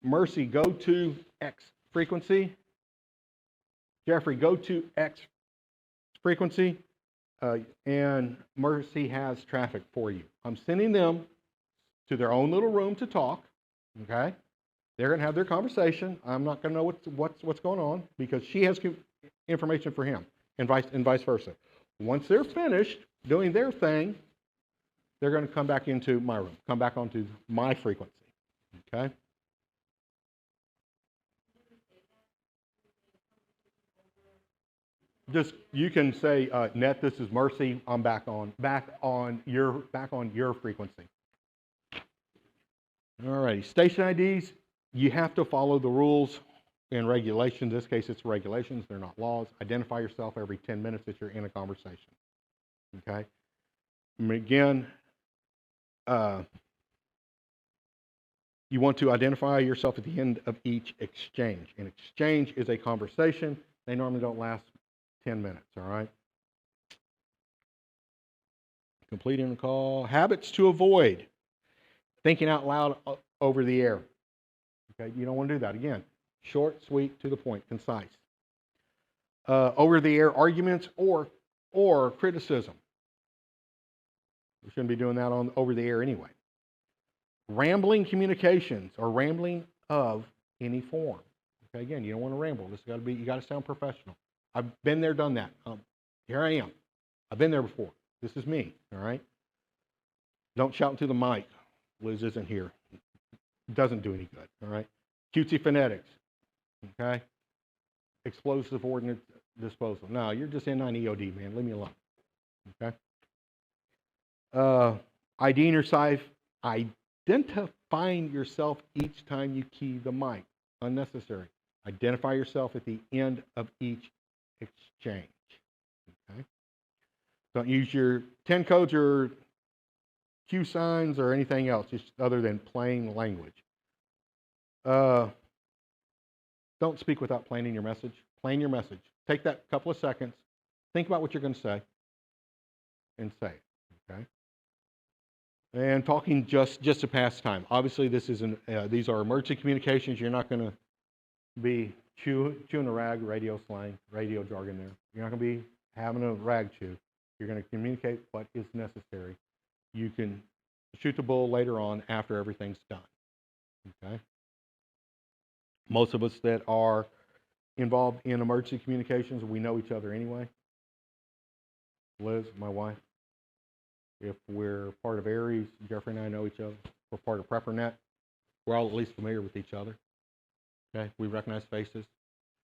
Mercy, go to X frequency. Jeffrey, go to X frequency. And Mercy has traffic for you. I'm sending them to their own little room to talk. Okay, they're going to have their conversation. I'm not going to know what's going on because she has information for him, and vice versa. Once they're finished doing their thing, they're going to come back into my room, come back onto my frequency. Okay. Just you can say, net, this is Mercy. I'm back on your frequency. All righty. Station IDs, you have to follow the rules and regulations. In this case, it's regulations. They're not laws. Identify yourself every 10 minutes that you're in a conversation. Okay. And again, you want to identify yourself at the end of each exchange. An exchange is a conversation. They normally don't last 10 minutes, all right? Completing the call. Habits to avoid. Thinking out loud over the air. Okay, you don't want to do that. Again, short, sweet, to the point, concise. Over the air arguments or criticism. We shouldn't be doing that on over the air anyway. Rambling communications or rambling of any form. Okay, again, you don't want to ramble. You got to sound professional. I've been there, done that. Here I am. I've been there before. This is me, all right? Don't shout into the mic. Liz isn't here. Doesn't do any good, all right? Cutesy phonetics, okay? Explosive ordnance disposal. No, you're just N9 EOD, man. Leave me alone, okay? Identifying yourself each time you key the mic. Unnecessary. Identify yourself at the end of each exchange, okay? Don't use your 10 codes or Q signs or anything else, just other than plain language. Don't speak without planning your message. Plan your message. Take that couple of seconds. Think about what you're going to say and say it, okay? And talking just to pass time. Obviously, these are emergency communications. You're not going to be chewing a rag, radio slang, radio jargon there. You're not going to be having a rag chew. You're going to communicate what is necessary. You can shoot the bull later on after everything's done, okay? Most of us that are involved in emergency communications, we know each other anyway. Liz, my wife. If we're part of Aries, Jeffrey and I know each other. If we're part of Preparedness, we're all at least familiar with each other. Okay, we recognize faces.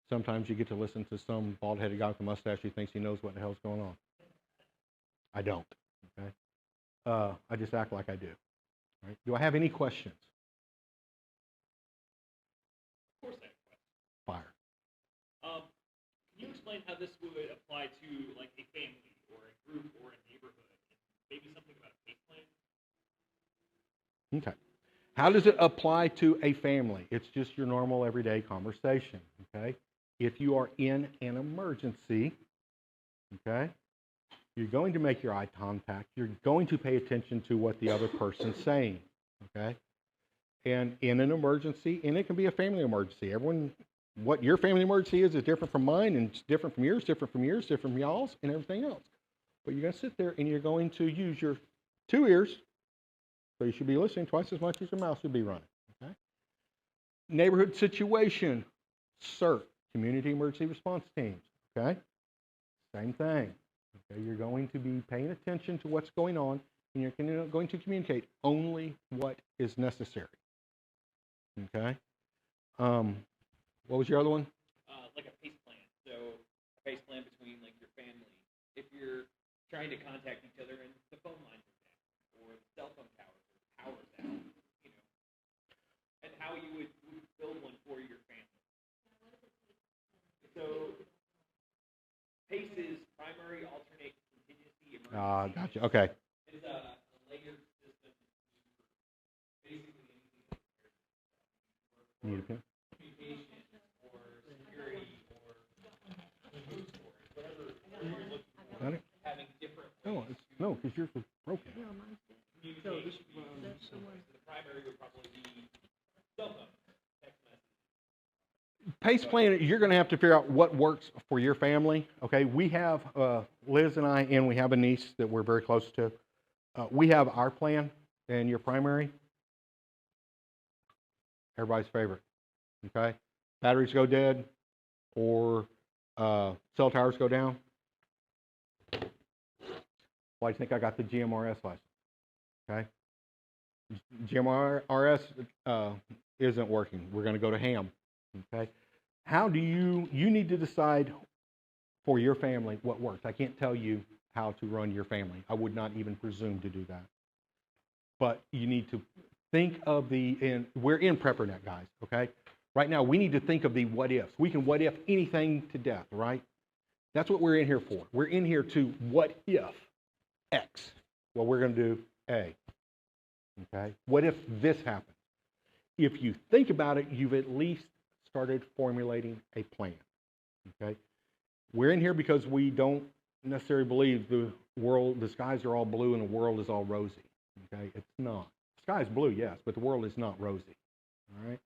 Sometimes you get to listen to some bald-headed guy with a mustache who thinks he knows what the hell's going on. I don't. Okay, I just act like I do. Right? Do I have any questions? Of course I have questions. Fire. Can you explain how this would apply to like a family or a group or a neighborhood? Maybe something about a pace plan? Okay. How does it apply to a family? It's just your normal everyday conversation, okay? If you are in an emergency, okay, you're going to make your eye contact. You're going to pay attention to what the other person's saying, okay? And in an emergency, and it can be a family emergency. What your family emergency is different from mine, and it's different from yours, different from yours, different from y'all's, and everything else. But you're going to sit there and you're going to use your 2 ears, so you should be listening twice as much as your mouth should be running, okay? Neighborhood situation, CERT, Community Emergency Response Teams, okay? Same thing, okay? You're going to be paying attention to what's going on, and you're going to communicate only what is necessary, okay? What was your other one? Like a pace plan. So a pace plan between like your family. If you're trying to contact each other and the phone lines are down, or the cell phone towers or power's down, you know, and how you would build one for your family. So pace is primary, alternate, contingency, emergency. Gotcha. Okay. It's a layered system. Basically anything that's Need a pen? communication or security or food storage, whatever you're looking for. Got it? Having different No, no, because yours was broken. communication. So the primary would probably be cell phone, text message. Pace plan, you're going to have to figure out what works for your family. Okay, we have, Liz and I, and we have a niece that we're very close to. We have our plan and your primary. Everybody's favorite. Okay, batteries go dead or cell towers go down. Why do you think I got the GMRS license? Okay, GMRS isn't working. We're going to go to ham. Okay, how do you need to decide for your family what works. I can't tell you how to run your family. I would not even presume to do that. But you need to think of and we're in Preparedness, guys, okay? Right now, we need to think of the what ifs. We can what if anything to death, right? That's what we're in here for. We're in here to what if X. Well, we're going to do A, okay? What if this happens? If you think about it, you've at least started formulating a plan, okay? We're in here because we don't necessarily believe the skies are all blue and the world is all rosy, okay? It's not. The sky is blue, yes, but the world is not rosy, all right?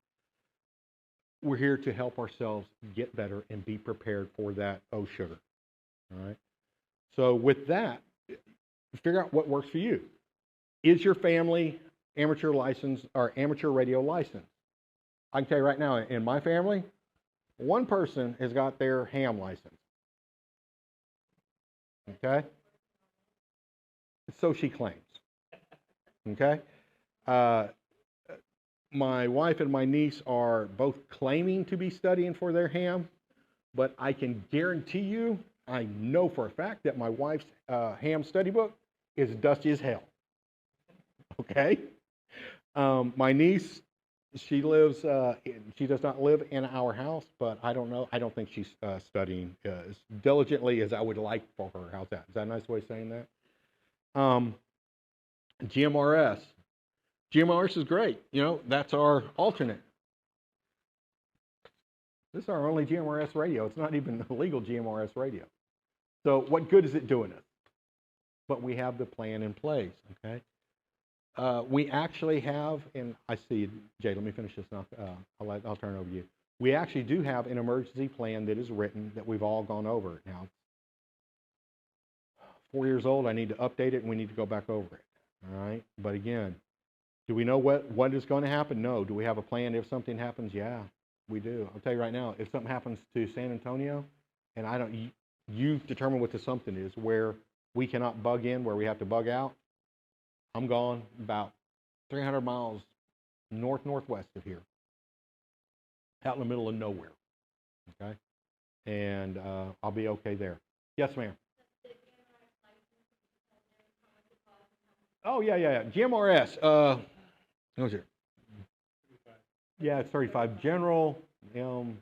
We're here to help ourselves get better and be prepared for that, oh, sugar, all right? So with that, figure out what works for you. Is your family amateur license or amateur radio license? I can tell you right now, in my family, one person has got their ham license. Okay? So she claims. Okay? my wife and my niece are both claiming to be studying for their ham, but I can guarantee you, I know for a fact that my wife's ham study book is dusty as hell. Okay? My niece, she does not live in our house, but I don't know. I don't think she's studying as diligently as I would like for her. How's that? Is that a nice way of saying that? GMRS. GMRS is great. You know, that's our alternate. This is our only GMRS radio. It's not even the legal GMRS radio. So what good is it doing us? But we have the plan in place, okay? We actually have, and I see, Jay, let me finish this now. I'll turn it over to you. We actually do have an emergency plan that is written that we've all gone over. Now, 4 years old, I need to update it, and we need to go back over it, all right? But again, do we know what is going to happen? No. Do we have a plan if something happens? Yeah, we do. I'll tell you right now, if something happens to San Antonio, and you determine what the something is, where we cannot bug in, where we have to bug out, I'm gone about 300 miles northwest of here, out in the middle of nowhere, okay? And I'll be okay there. Yes, ma'am. Oh, yeah. GMRS. What was it? Yeah, it's 35. General, I don't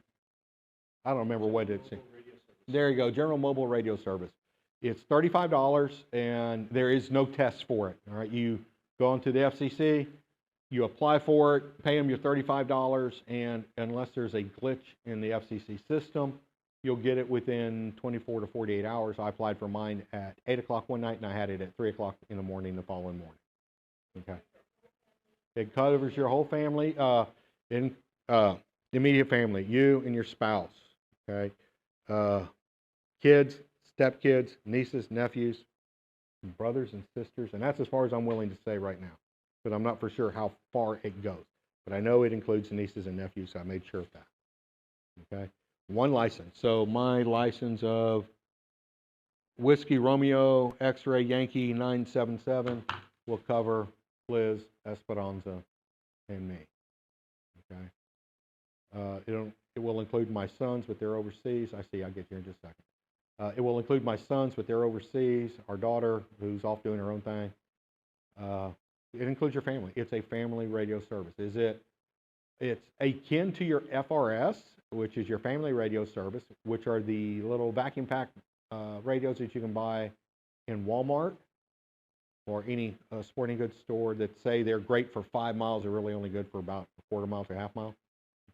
remember what it's. There you go, General Mobile Radio Service. It's $35, and there is no test for it. All right, you go onto the FCC, you apply for it, pay them your $35, and unless there's a glitch in the FCC system, you'll get it within 24 to 48 hours. I applied for mine at 8 o'clock one night, and I had it at 3 o'clock in the morning the following morning. Okay. It covers your whole family, immediate family, you and your spouse. Okay. Kids, stepkids, nieces, nephews, brothers and sisters, and that's as far as I'm willing to say right now, because I'm not for sure how far it goes. But I know it includes nieces and nephews, so I made sure of that. Okay, one license. So my license of Whiskey Romeo X-Ray Yankee 977 will cover Liz, Esperanza, and me. Okay. It will include my sons, but they're overseas. I'll get you in just a second. It will include my sons, but they're overseas, our daughter, who's off doing her own thing. It includes your family. It's a family radio service. It's akin to your FRS, which is your family radio service, which are the little vacuum pack radios that you can buy in Walmart or any sporting goods store that say they're great for 5 miles. They're really only good for about a quarter mile to a half mile.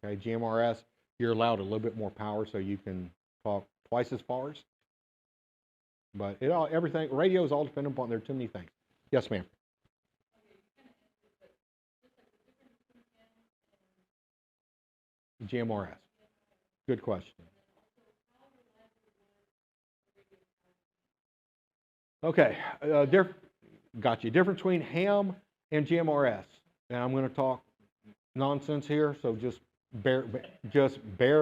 Okay, GMRS, you're allowed a little bit more power, so you can talk twice as far. But radio is all dependent upon, there are too many things. Yes, ma'am. GMRS. Good question. Okay, got you. Difference between ham and GMRS. And I'm going to talk nonsense here, so just bear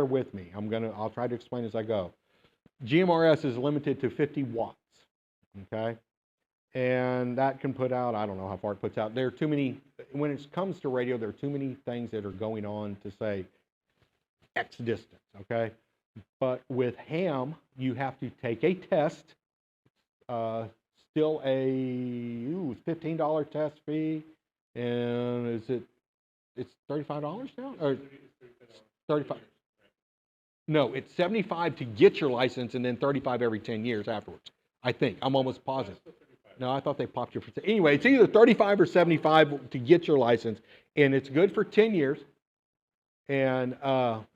with me. I'll try to explain as I go. GMRS is limited to 50 watts, okay? And that can put out, I don't know how far it puts out. There are too many, when it comes to radio, there are too many things that are going on to say X distance, okay? But with ham, you have to take a test, still a $15 test fee, and it's $35 now? Or 35. No, it's $75 to get your license and then $35 every 10 years afterwards. I think. I'm almost positive. No, I thought they popped you for. Anyway, it's either $35 or $75 to get your license, and it's good for 10 years. And I'll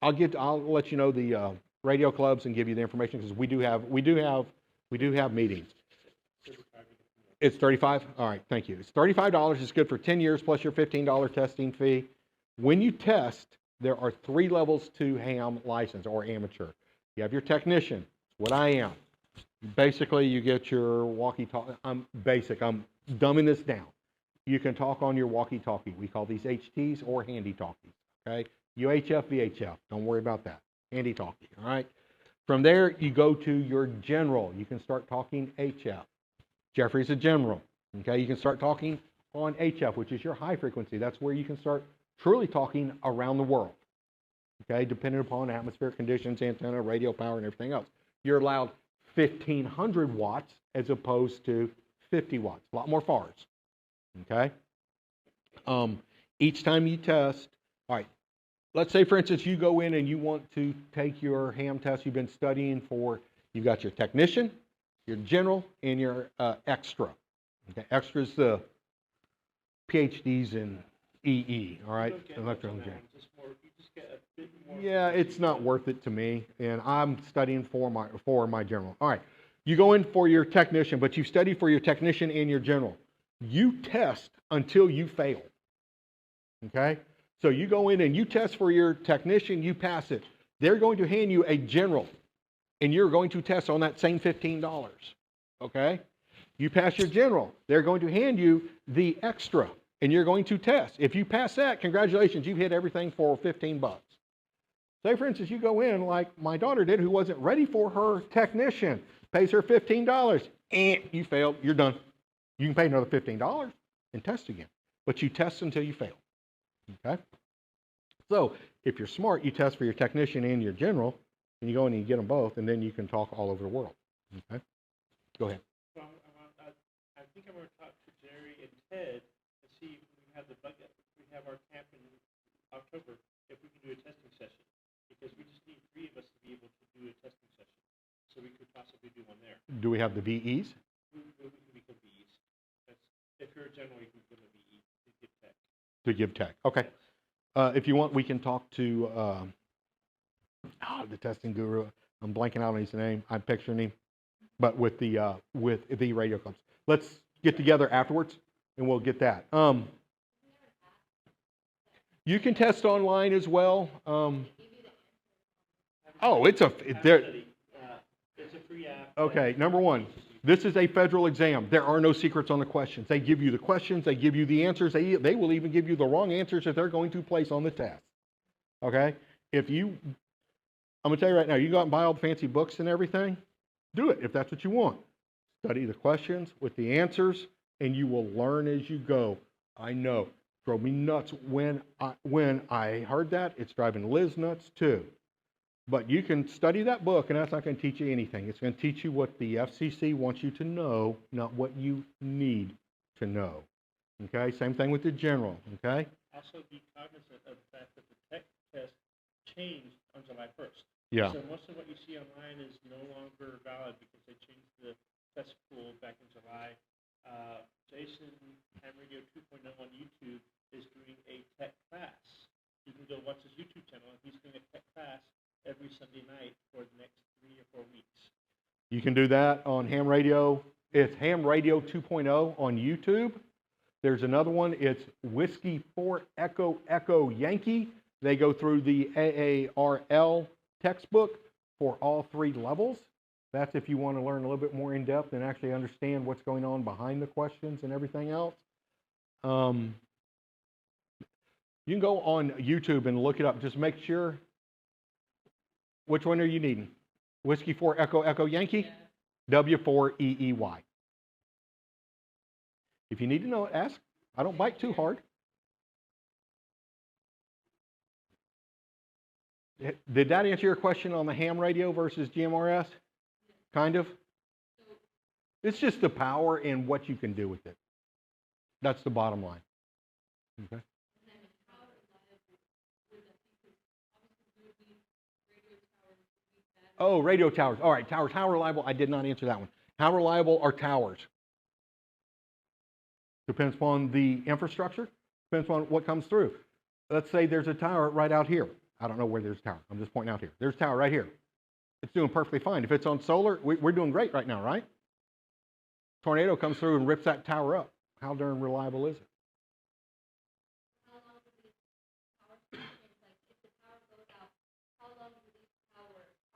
let you know the radio clubs and give you the information, because we do have meetings. It's $35? All right, thank you. It's $35. It's good for 10 years plus your $15 testing fee. When you test, there are 3 levels to ham license or amateur. You have your technician, what I am. Basically, you get your walkie-talkie. I'm dumbing this down. You can talk on your walkie-talkie. We call these HTs or handy-talkies, okay? UHF, VHF, don't worry about that. Handy-talkie, all right? From there, you go to your general. You can start talking HF. Jeffrey's a general, okay? You can start talking on HF, which is your high frequency. That's where you can start truly talking around the world, okay, depending upon atmospheric conditions, antenna, radio power, and everything else. You're allowed 1,500 watts as opposed to 50 watts, a lot more FARs, okay? Each time you test, all right, let's say, for instance, you go in and you want to take your ham test you've been studying for. You've got your technician, your general, and your extra. Okay, extra is the PhDs in EE, all right? Electrical engineering. Yeah, it's not worth it to me, and I'm studying for my general. All right, you go in for your technician, but you study for your technician and your general. You test until you fail, okay? So you go in and you test for your technician, you pass it. They're going to hand you a general, and you're going to test on that same $15, okay? You pass your general, they're going to hand you the extra, and you're going to test. If you pass that, congratulations, you've hit everything for 15 bucks. Say, for instance, you go in like my daughter did, who wasn't ready for her technician, pays her $15, and you failed, you're done. You can pay another $15 and test again, but you test until you fail, okay? So if you're smart, you test for your technician and your general, and you go in and you get them both, and then you can talk all over the world, okay? Go ahead. Well, I think I'm going to talk to Jerry and Ted to see if we have the budget. We have our camp in October, if we can do a testing session, because we just need 3 of us to be able to do a testing session. So we could possibly do one there. Do we have the VEs? We can become VEs. If you're a general, you can become a VE to give tech. To give tech, okay. If you want, we can talk to the testing guru. I'm blanking out on his name. I'm picturing him, but with the radio clubs. Let's get together afterwards, and we'll get that. You can test online as well. It's a free app. Okay, number one, this is a federal exam. There are no secrets on the questions. They give you the questions, they give you the answers, they will even give you the wrong answers that they're going to place on the test. Okay? I'm going to tell you right now, you go out and buy all the fancy books and everything, do it if that's what you want. Study the questions with the answers, and you will learn as you go. I know, drove me nuts when I heard that. It's driving Liz nuts too. But you can study that book, and that's not going to teach you anything. It's going to teach you what the FCC wants you to know, not what you need to know. Okay? Same thing with the general. Okay? Also be cognizant of the fact that the tech test changed on July 1st. Yeah. So most of what you see online is no longer valid because they changed the test pool back in July. Jason, Ham Radio 2.0 on YouTube, is doing a tech class. You can go watch his YouTube channel, and he's doing a tech class every Sunday night for the next 3 or 4 weeks. You can do that on Ham Radio. It's Ham Radio 2.0 on YouTube. There's another one. It's Whiskey 4 Echo Echo Yankee. They go through the AARL textbook for all 3 levels. That's if you want to learn a little bit more in depth and actually understand what's going on behind the questions and everything else. You can go on YouTube and look it up. Just make sure. Which one are you needing? Whiskey 4 Echo Echo Yankee? Yeah. W4EEY. If you need to know it, ask. I don't bite too hard. Did that answer your question on the ham radio versus GMRS? Kind of? It's just the power and what you can do with it. That's the bottom line. Okay. Oh, radio towers. All right, towers. How reliable? I did not answer that one. How reliable are towers? Depends upon the infrastructure. Depends on what comes through. Let's say there's a tower right out here. I don't know where there's a tower. I'm just pointing out here. There's a tower right here. It's doing perfectly fine. If it's on solar, we're doing great right now, right? Tornado comes through and rips that tower up. How darn reliable is it?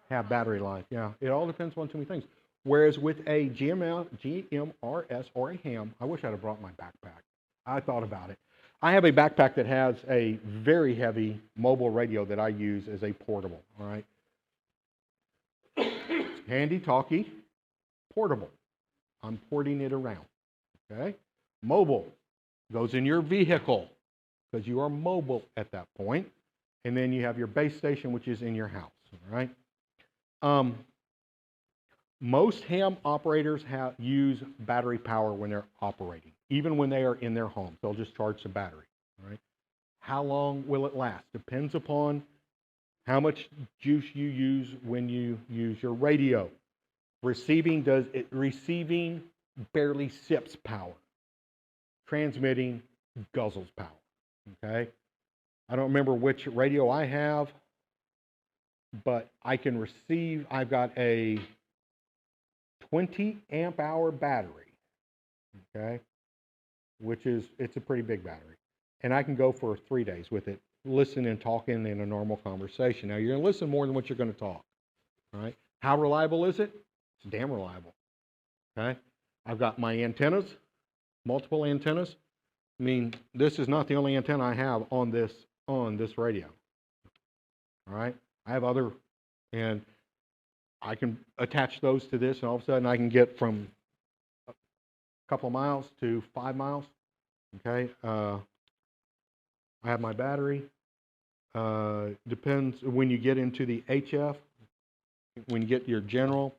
Have battery life, yeah. It all depends on too many things. Whereas with a GMRS or a ham, I wish I'd have brought my backpack. I thought about it. I have a backpack that has a very heavy mobile radio that I use as a portable, all right? Handy, talky, portable. I'm porting it around, okay? Mobile. goes in your vehicle because you are mobile at that point. And then you have your base station, which is in your house, all right? Most ham operators use battery power when they're operating, even when they are in their homes. They'll just charge the battery, all right? How long will it last? Depends upon how much juice you use when you use your radio. Receiving barely sips power. Transmitting guzzles power, okay? I don't remember which radio I have, but I can receive, I've got a 20 amp hour battery, okay? It's a pretty big battery. And I can go for 3 days with it, listening and talking in a normal conversation. Now, you're going to listen more than what you're going to talk, all right? How reliable is it? It's damn reliable, okay? I've got my antennas, multiple antennas. I mean, this is not the only antenna I have on this radio, all right? I have other, and I can attach those to this, and all of a sudden I can get from a couple of miles to 5 miles, okay? I have my battery. Depends when you get into the HF, when you get your general,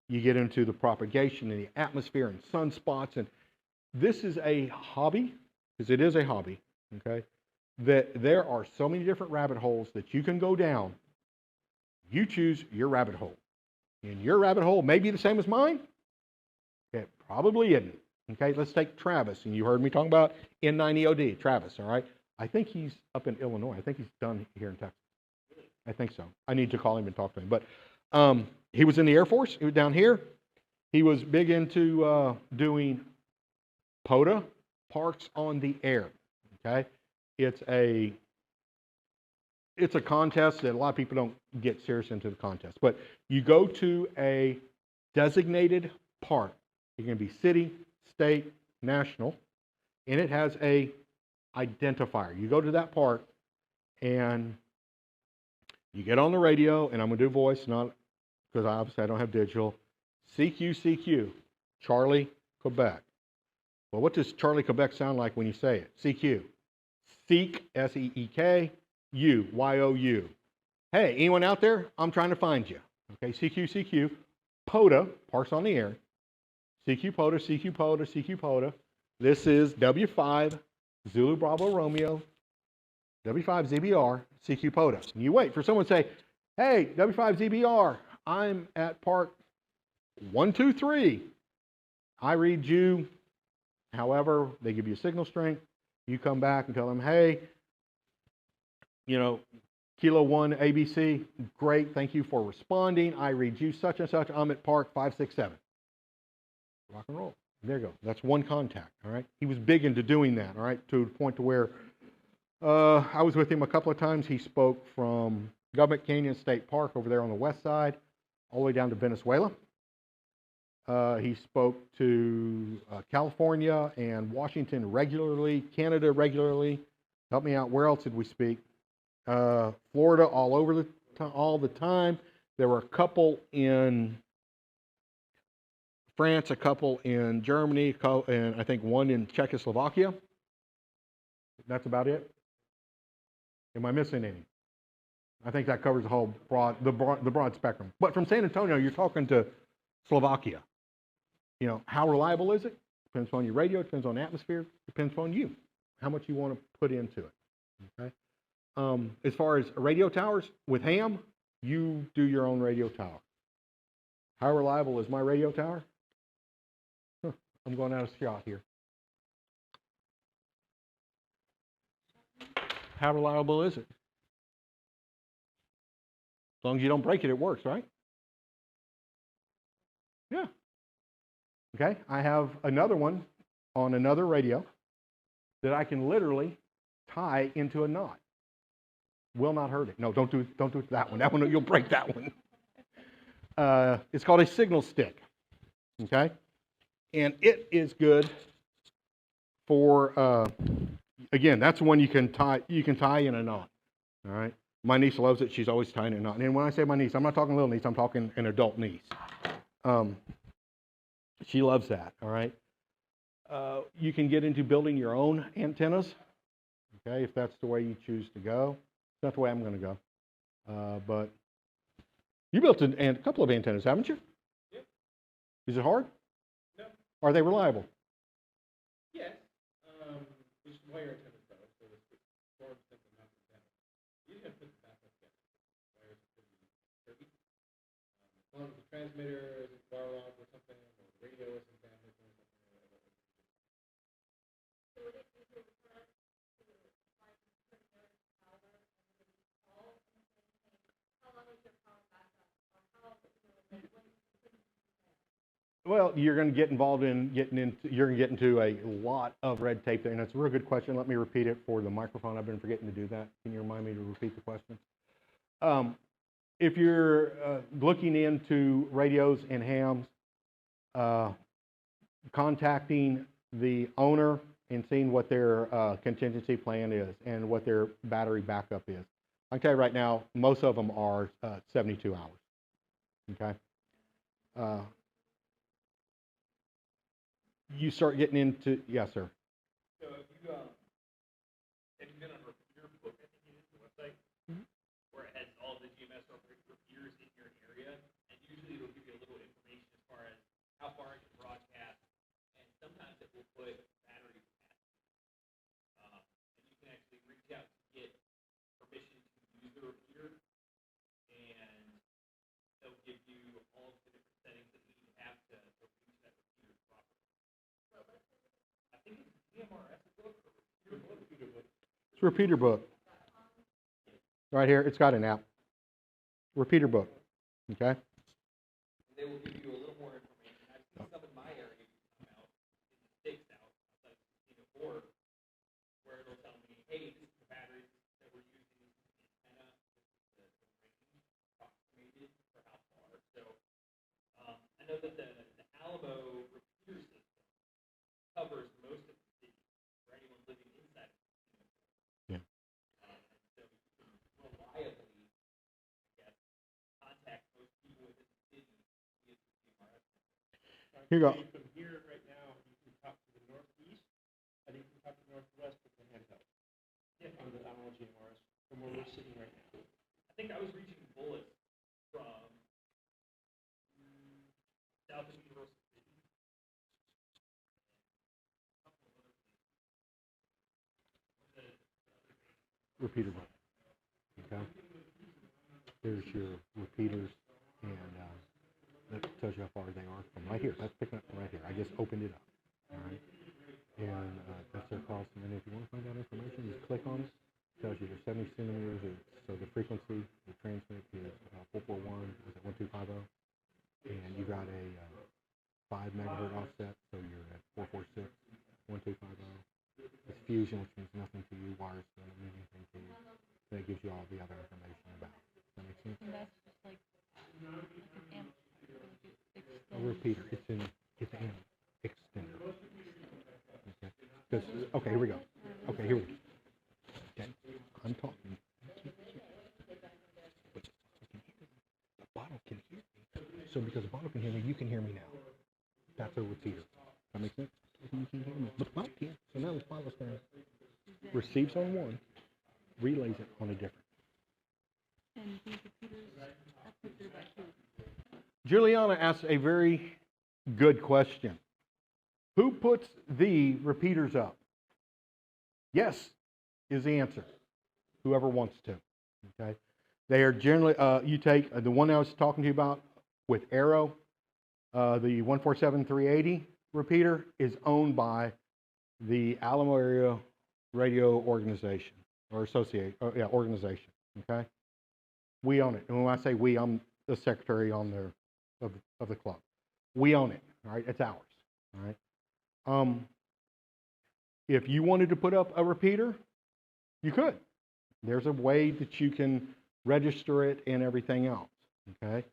you get into the propagation in the atmosphere and sunspots. And this is a hobby, because it is a hobby, okay, that there are so many different rabbit holes that you can go down. You choose your rabbit hole. And your rabbit hole may be the same as mine. It probably isn't. Okay, let's take Travis. And you heard me talking about N9EOD, Travis, all right? I think he's up in Illinois. I think he's done here in Texas. I think so. I need to call him and talk to him. But he was in the Air Force. He was down here. He was big into doing POTA, Parks on the Air. Okay, it's a contest that a lot of people don't get serious into the contest. But you go to a designated park. It can be city, state, national, and it has a identifier. You go to that park and you get on the radio, and I'm going to do voice, not because obviously I don't have digital. CQ, Charlie, Quebec. Well, what does Charlie, Quebec sound like when you say it? CQ. Seek, S-E-E-K, U, Y-O-U. Hey, anyone out there? I'm trying to find you. Okay, CQ, POTA, Parks on the Air. CQ, POTA. This is W5, Zulu Bravo Romeo, W5 ZBR, CQ POTA. And you wait for someone to say, hey, W5 ZBR, I'm at Park 123. I read you. However, they give you a signal strength. You come back and tell them, hey, Kilo 1 ABC, great, thank you for responding. I read you such and such. I'm at Park 567. Rock and roll. There you go. That's one contact, all right? He was big into doing that, all right, to the point to where I was with him a couple of times. He spoke from Government Canyon State Park over there on the west side all the way down to Venezuela. He spoke to California and Washington regularly, Canada regularly. Help me out. Where else did we speak? Florida all the time. There were a couple in France, a couple in Germany, and I think one in Czechoslovakia. That's about it. Am I missing any? I think that covers the whole broad spectrum. But from San Antonio, you're talking to Slovakia. How reliable is it? Depends on your radio, depends on the atmosphere, depends on you, how much you want to put into it. Okay. As far as radio towers, with ham, you do your own radio tower. How reliable is my radio tower? I'm going out of shot here. How reliable is it? As long as you don't break it, it works, right? Yeah. Okay, I have another one on another radio that I can literally tie into a knot. Will not hurt it. No, don't do that one. That one, you'll break that one. It's called a signal stick. Okay, and it is good for again. That's one you can tie. You can tie in a knot. All right. My niece loves it. She's always tying a knot. And when I say my niece, I'm not talking little niece. I'm talking an adult niece. She loves that. All right. You can get into building your own antennas, okay, if that's the way you choose to go. It's not the way I'm going to go. But you built a couple of antennas, haven't you? Yep. Is it hard? No. Are they reliable? Yes. Just wire antennas though, so it's more simple enough antenna. You can put the backup together. Wires are pretty sturdy. As long as the transmitter isn't far off or something, or the radio isn't damaged or something. Well, you're going to get involved in you're going to get into a lot of red tape there, and it's a real good question. Let me repeat it for the microphone. I've been forgetting to do that. Can you remind me to repeat the question? If you're looking into radios and hams, contacting the owner and seeing what their contingency plan is and what their battery backup is. I can tell you right now, most of them are 72 hours, okay? You start getting into, yes, sir. So if you have you been on Repeater Book, I think it is the website, where it has all the GMS repeaters in your area, and usually it'll give you a little information as far as how far it can broadcast, and sometimes it will put battery capacity. And you can actually reach out to get permission to use the repeater, and they'll give you all of the different settings that you need to have to reach that repeater properly. I think it's GMRS book or repeater book. It's Repeater Book. Right here, it's got an app. Repeater Book, okay? They will give you a little more information. I've seen some in my area come out, in the sticks out, outside of Casino 4, where it'll tell me, hey, this is the batteries that we're using, this is the antenna, this is the range approximated for how far. So I know that the Alamo repeater system covers most of the city for anyone living inside of Casino 4. Yeah. So you can reliably, I guess, contact most people within the city via the GMRS. Here you go. From here right now, you can talk to the northeast, and you can talk to the northwest with the handheld. Yeah. On the GMRS, from where we're sitting right now. I think I was reaching bullets from south of Universal City. Repeater Book, okay? There's your repeaters, and that tells you how far they are from right here. That's picking up from right here. I just opened it up, all right? And that's their cost. And then if you want to find out information, just click on it. It tells you there's 70 centimeters. So the frequency, the transmit is 441, is it 1250? And you got a 5 megahertz offset, so you're at 446, 1250. It's fusion, which means nothing to you. Wires don't mean anything to you. Then it gives you all the other information about it. Does that make sense? And that's just like an amp, A repeater. It's an amp extender. Okay. 'Cause, okay, here we go. Okay, here we go. Okay, I'm talking. But the bottle can hear me. So because the bottle can hear me, you can hear me now. That's a repeater. That makes sense? You can hear me. But the bottle can't. So now the bottle's going to receives on one, relays it on a different. and these repeaters are put through by who? Juliana asks a very good question. Who puts the repeaters up? Yes is the answer. Whoever wants to. Okay. They are generally, you take the one I was talking to you about with Arrow, the 147380 repeater is owned by the Alamo Area Radio Organization or organization. Okay. We own it. And when I say we, I'm the secretary on of the club. We own it. All right. It's ours. All right. If you wanted to put up a repeater, you could. There's a way that you can register it and everything else. Okay.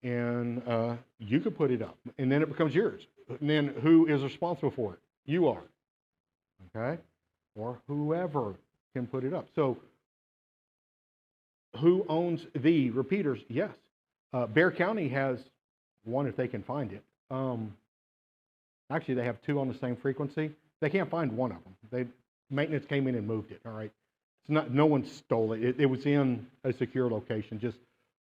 And you could put it up, and then it becomes yours. And then who is responsible for it? You are. Okay. Or whoever can put it up. So who owns the repeaters? Yes. Bexar County has one if they can find it. Actually, they have 2 on the same frequency. They can't find one of them. Maintenance came in and moved it, all right? It's not, no one stole it. It was in a secure location. Just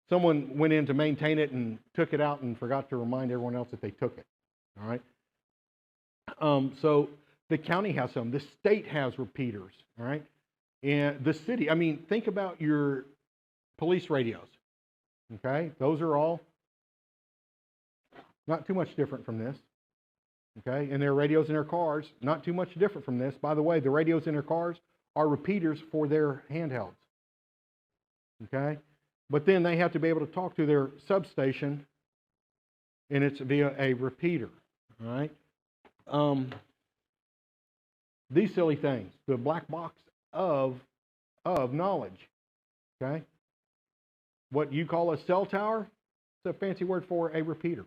someone went in to maintain it and took it out and forgot to remind everyone else that they took it, all right? So the county has some. The state has repeaters, all right? And the city, I mean, think about your police radios, okay? Those are all not too much different from this, okay? And their radios in their cars, not too much different from this. By the way, the radios in their cars are repeaters for their handhelds, okay? But then they have to be able to talk to their substation, and it's via a repeater, all right? These silly things, the black box of knowledge, okay? What you call a cell tower, it's a fancy word for a repeater,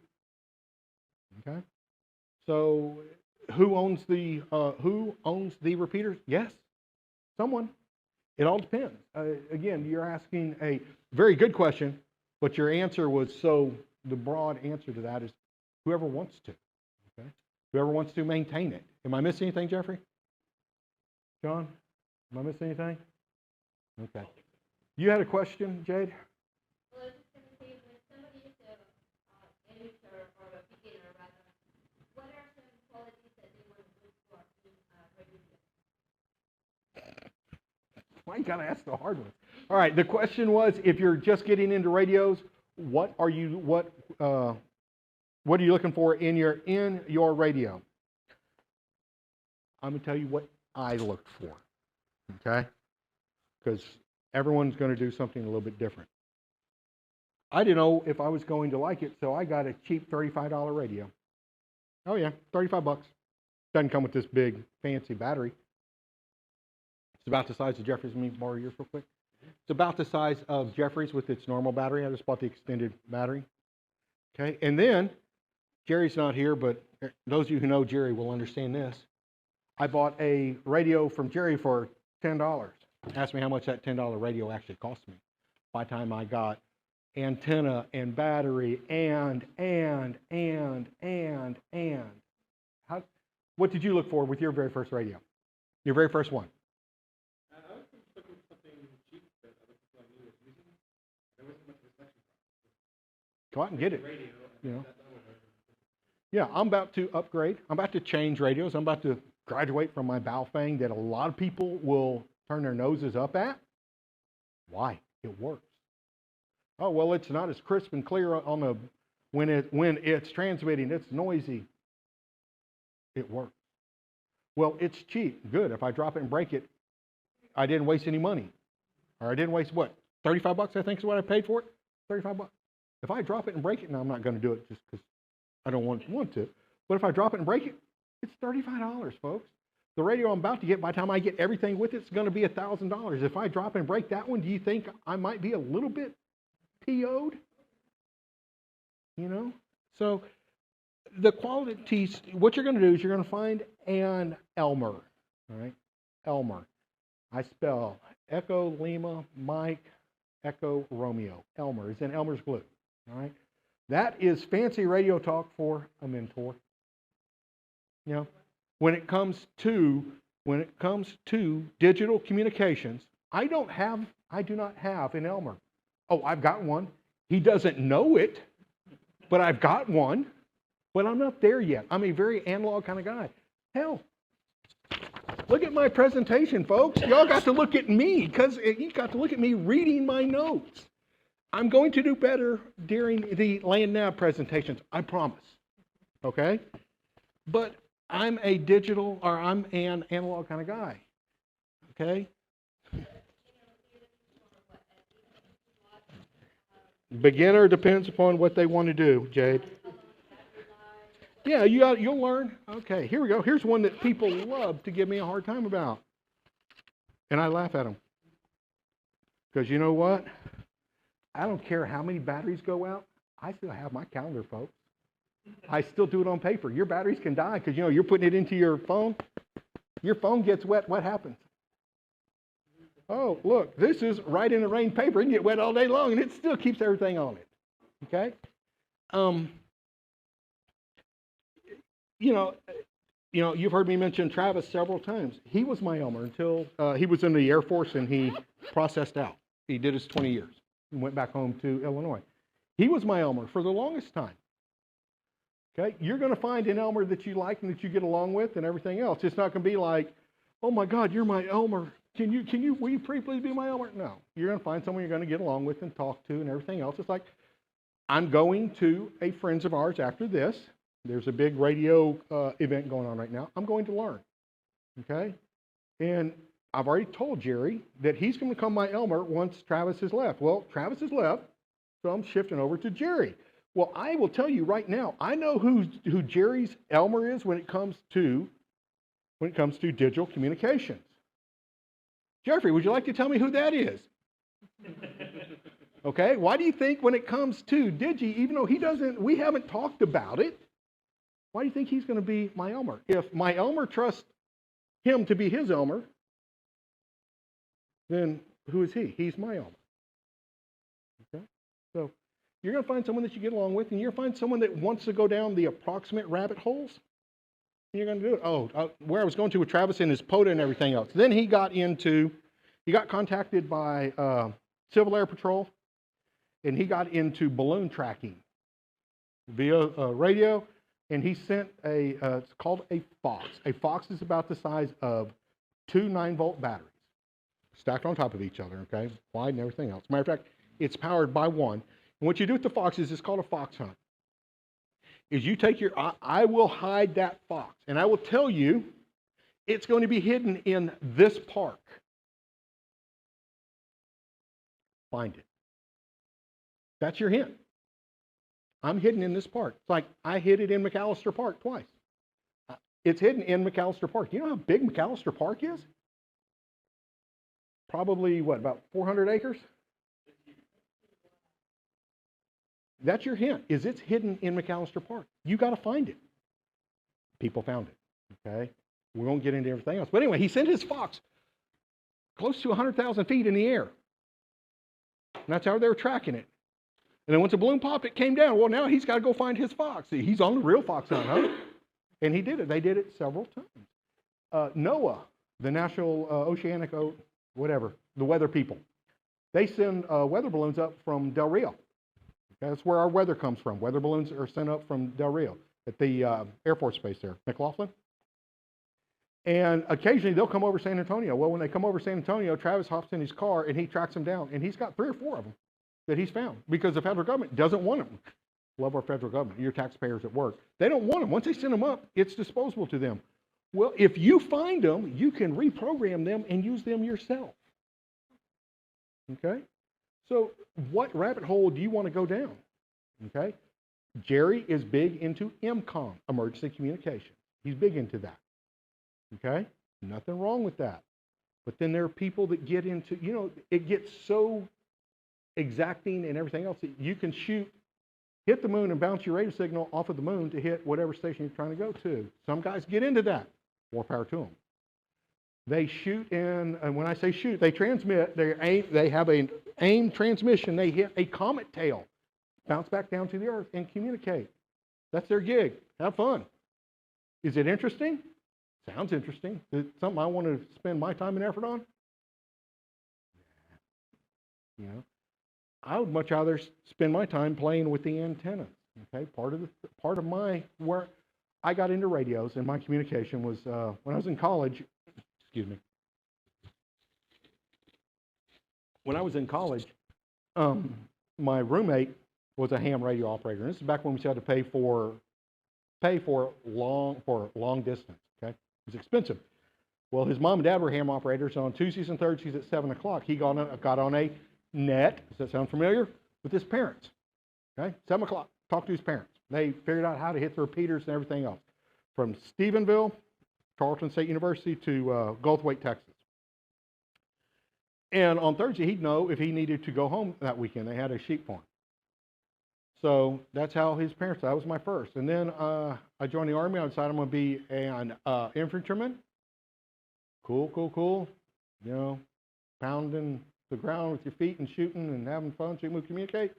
okay? So who owns the repeaters? Yes, someone. It all depends. Again, you're asking a very good question, but your answer was the broad answer to that is whoever wants to, okay? Whoever wants to maintain it. Am I missing anything, Jeffrey? John? Am I missing anything? Okay. You had a question, Jade? Well, I was just going to say, when somebody is an editor or a beginner, rather, what are some qualities that they want to look for in radio? Why you gotta ask the hard ones? All right. The question was, if you're just getting into radios, what are you looking for in your radio? I'm gonna tell you what I looked for. Okay? Because everyone's going to do something a little bit different. I didn't know if I was going to like it, so I got a cheap $35 radio. Oh yeah, 35 bucks. Doesn't come with this big fancy battery. It's about the size of Jeffrey's. Let me borrow yours real quick. It's about the size of Jeffrey's with its normal battery. I just bought the extended battery. Okay, and then Jerry's not here, but those of you who know Jerry will understand this. I bought a radio from Jerry for $10. Ask me how much that $10 radio actually cost me. By the time I got antenna and battery and. What did you look for with your very first radio? Your very first one? I was looking for something cheap that other people I knew was using. There wasn't much of a selection. Go out and get it. Radio, You know. Yeah, I'm about to upgrade. I'm about to change radios. I'm about to graduate from my Baofeng that a lot of people will turn their noses up at. Why? It works. Oh, well, it's not as crisp and clear on the when it's transmitting. It's noisy. It works. Well, it's cheap. Good. If I drop it and break it, I didn't waste any money. Or I didn't waste what? 35 bucks, I think is what I paid for it. 35 bucks. If I drop it and break it, now I'm not going to do it just because I don't want to. But if I drop it and break it, it's $35, folks. The radio I'm about to get, by the time I get everything with it, it's going to be $1,000. If I drop and break that one, do you think I might be a little bit PO'd? You know? So the qualities, what you're going to do is you're going to find an Elmer. All right? Elmer. I spell Echo Lima Mike Echo Romeo. Elmer. It's in Elmer's glue. All right? That is fancy radio talk for a mentor. You know, when it comes to digital communications, I do not have an Elmer. Oh, I've got one. He doesn't know it, but I've got one. But I'm not there yet. I'm a very analog kind of guy. Hell, look at my presentation, folks. Y'all got to look at me because you got to look at me reading my notes. I'm going to do better during the land nav presentations, I promise. Okay? But I'm an analog kind of guy. Okay? Beginner depends upon what they want to do, Jade. Yeah, you'll learn. Okay, here we go. Here's one that people love to give me a hard time about. And I laugh at them. Because you know what? I don't care how many batteries go out. I still have my calendar, folks. I still do it on paper. Your batteries can die because, you know, you're putting it into your phone. Your phone gets wet. What happens? Oh, look, this is right in the rain paper. It can get wet all day long, and it still keeps everything on it. Okay? you know, you've heard me mention Travis several times. He was my Elmer until he was in the Air Force and he processed out. He did his 20 years and went back home to Illinois. He was my Elmer for the longest time. Okay, you're going to find an Elmer that you like and that you get along with and everything else. It's not going to be like, oh my God, you're my Elmer. Will you please be my Elmer? No, you're going to find someone you're going to get along with and talk to and everything else. It's like, I'm going to a friends of ours after this. There's a big radio event going on right now. I'm going to learn, okay? And I've already told Jerry that he's going to become my Elmer once Travis has left. Well, Travis has left, so I'm shifting over to Jerry. Well, I will tell you right now, I know who Jerry's Elmer is when it comes to digital communications. Jeffrey, would you like to tell me who that is? Okay, why do you think when it comes to Digi, even though we haven't talked about it, why do you think he's going to be my Elmer? If my Elmer trusts him to be his Elmer, then who is he? He's my Elmer. Okay, so you're going to find someone that you get along with, and you're going to find someone that wants to go down the approximate rabbit holes, and you're going to do it. Where I was going to with Travis and his POTA and everything else. Then he got contacted by Civil Air Patrol, and he got into balloon tracking via radio, and he sent it's called a Fox. A Fox is about the size of 2 9-volt batteries stacked on top of each other, okay, wide and everything else. Matter of fact, it's powered by one. And what you do with the Fox is it's called a fox hunt. Is you take I will hide that fox, and I will tell you it's going to be hidden in this park. Find it. That's your hint. I'm hidden in this park. It's like I hid it in McAllister Park twice. It's hidden in McAllister Park. You know how big McAllister Park is? Probably, about 400 acres? That's your hint, is it's hidden in McAllister Park. You got to find it. People found it, okay? We won't get into everything else. But anyway, he sent his Fox close to 100,000 feet in the air. And that's how they were tracking it. And then once the balloon popped, it came down. Well, now he's got to go find his Fox. See, he's on the real Fox hunt, huh? And he did it. They did it several times. NOAA, the National Oceanic, the weather people, they send weather balloons up from Del Rio. Okay, that's where our weather comes from. Weather balloons are sent up from Del Rio at the Air Force Base there, McLaughlin. And occasionally they'll come over San Antonio. Well, when they come over San Antonio, Travis hops in his car and he tracks them down. And he's got 3 or 4 of them that he's found because the federal government doesn't want them. Love our federal government, your taxpayers at work. They don't want them. Once they send them up, it's disposable to them. Well, if you find them, you can reprogram them and use them yourself. Okay? So what rabbit hole do you want to go down? Okay? Jerry is big into EMCOM, emergency communication. He's big into that. Okay? Nothing wrong with that. But then there are people that get into, it gets so exacting and everything else that you can hit the moon and bounce your radio signal off of the moon to hit whatever station you're trying to go to. Some guys get into that. More power to them. They shoot in, and when I say shoot, they transmit, they have an aim transmission. They hit a comet tail, bounce back down to the earth and communicate. That's their gig. Have fun. Is it interesting? Sounds interesting. Is it something I want to spend my time and effort on? I would much rather spend my time playing with the antennas. Okay, part of my work, I got into radios, and my communication was when I was in college. Excuse me. When I was in college, my roommate was a ham radio operator. And this is back when we had to pay for long distance. Okay, it was expensive. Well, his mom and dad were ham operators. On Tuesdays and Thursdays at 7 o'clock, he got on a net. Does that sound familiar? With his parents. Okay, 7 o'clock. Talk to his parents. They figured out how to hit the repeaters and everything else, from Stephenville, Tarleton State University, to Goldthwaite, Texas. And on Thursday, he'd know if he needed to go home that weekend. They had a sheep farm. So that's how his parents, that was my first. And then I joined the Army. I decided I'm going to be an infantryman. Cool. Pounding the ground with your feet and shooting and having fun so you can communicate.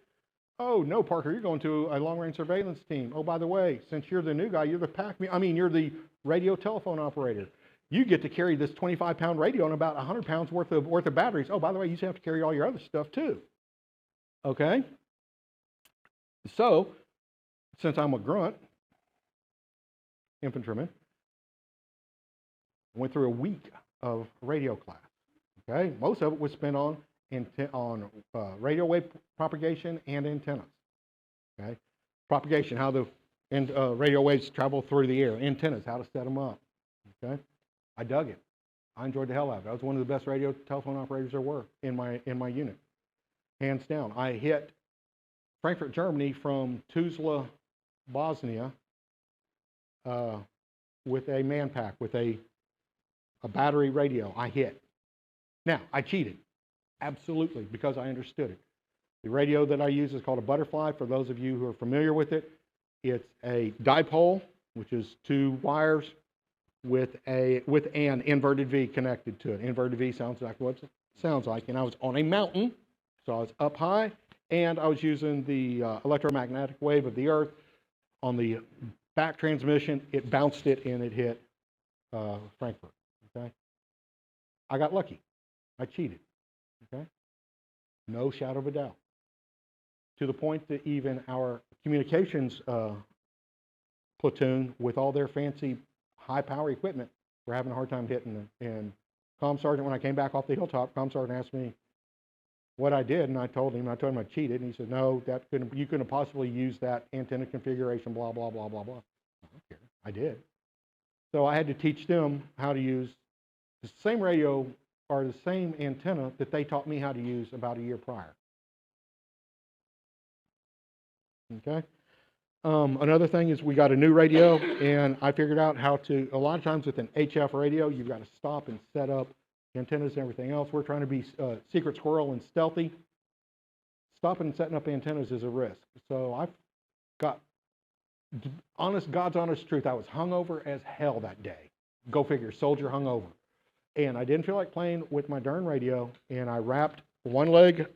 Oh, no, Parker, you're going to a long-range surveillance team. Oh, by the way, since you're the new guy, you're you're the radio telephone operator. You get to carry this 25-pound radio and about 100 pounds worth of batteries. Oh, by the way, you have to carry all your other stuff too. Okay? So, since I'm a grunt, infantryman, I went through a week of radio class. Okay? Most of it was spent on radio wave propagation and antennas. Okay? Propagation, how the radio waves travel through the air. Antennas, how to set them up. Okay? I dug it. I enjoyed the hell out of it. I was one of the best radio telephone operators there were in my unit. Hands down. I hit Frankfurt, Germany from Tuzla, Bosnia with a man pack, with a battery radio. I hit. Now, I cheated. Absolutely, because I understood it. The radio that I use is called a butterfly. For those of you who are familiar with it, it's a dipole, which is 2 wires with an inverted V connected to it. Inverted V sounds like what it sounds like. And I was on a mountain, so I was up high, and I was using the electromagnetic wave of the Earth. On the back transmission, it bounced it and it hit Frankfurt. Okay, I got lucky. I cheated. Okay, no shadow of a doubt. To the point that even our communications platoon, with all their fancy high-power equipment, were having a hard time hitting them. And Comm Sergeant, when I came back off the hilltop, Comm Sergeant asked me what I did, and I told him I cheated, and he said, no, you couldn't possibly use that antenna configuration, blah, blah, blah, blah, blah. I don't care. I did. So I had to teach them how to use the same radio or the same antenna that they taught me how to use about a year prior. Okay. Another thing is we got a new radio, and I figured out how to, a lot of times with an HF radio, you've got to stop and set up antennas and everything else. We're trying to be secret squirrel and stealthy. Stopping and setting up antennas is a risk. So I've got, God's honest truth, I was hungover as hell that day. Go figure, soldier hungover. And I didn't feel like playing with my darn radio, and I wrapped one leg,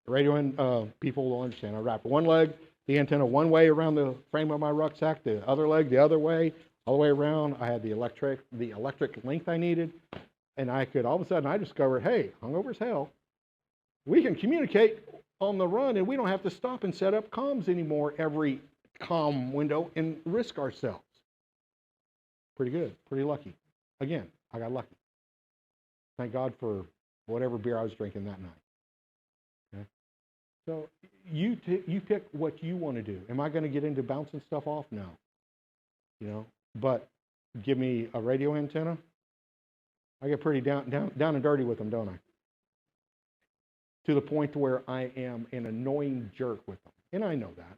radio and people will understand, I wrapped one leg, the antenna one way around the frame of my rucksack, the other leg the other way, all the way around. I had the electric length I needed, and I could, all of a sudden I discovered, hey, hungover as hell, we can communicate on the run, and we don't have to stop and set up comms anymore every comm window and risk ourselves. Pretty good, pretty lucky. Again, I got lucky. Thank God for whatever beer I was drinking that night. Okay? So you pick what you want to do. Am I going to get into bouncing stuff off? No. You know, but give me a radio antenna. I get pretty down and dirty with them, don't I? To the point to where I am an annoying jerk with them, and I know that.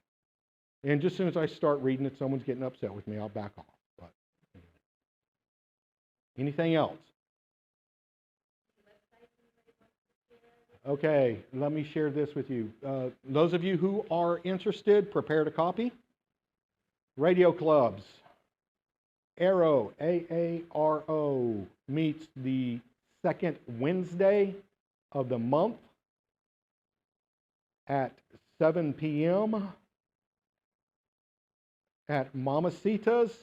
And just as soon as I start reading that someone's getting upset with me, I'll back off. But anything else? Okay, let me share this with you. Those of you who are interested, prepare to copy. Radio clubs. AARO, A-A-R-O, meets the second Wednesday of the month at 7 p.m. at Mamacita's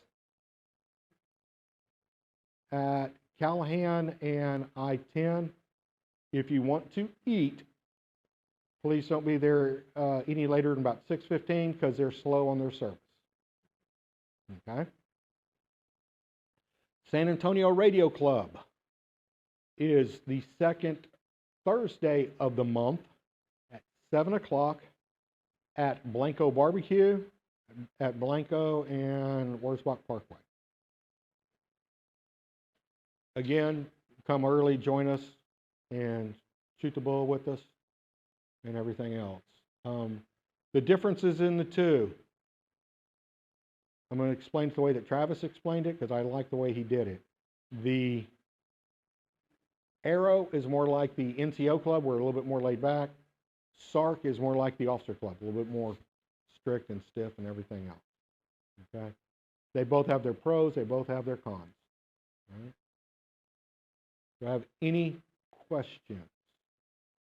at Callahan and I-10. If you want to eat, please don't be there any later than about 6:15 because they're slow on their service. Okay? San Antonio Radio Club is the second Thursday of the month at 7 o'clock at Blanco Barbecue at Blanco and Wurzbach Parkway. Again, come early, join us, and shoot the bull with us and everything else. The differences in the two. I'm going to explain it the way that Travis explained it because I like the way he did it. The AARO is more like the NCO club. We're a little bit more laid back. SARC is more like the officer club, a little bit more strict and stiff and everything else. Okay? They both have their pros. They both have their cons. All right? Do I have any questions?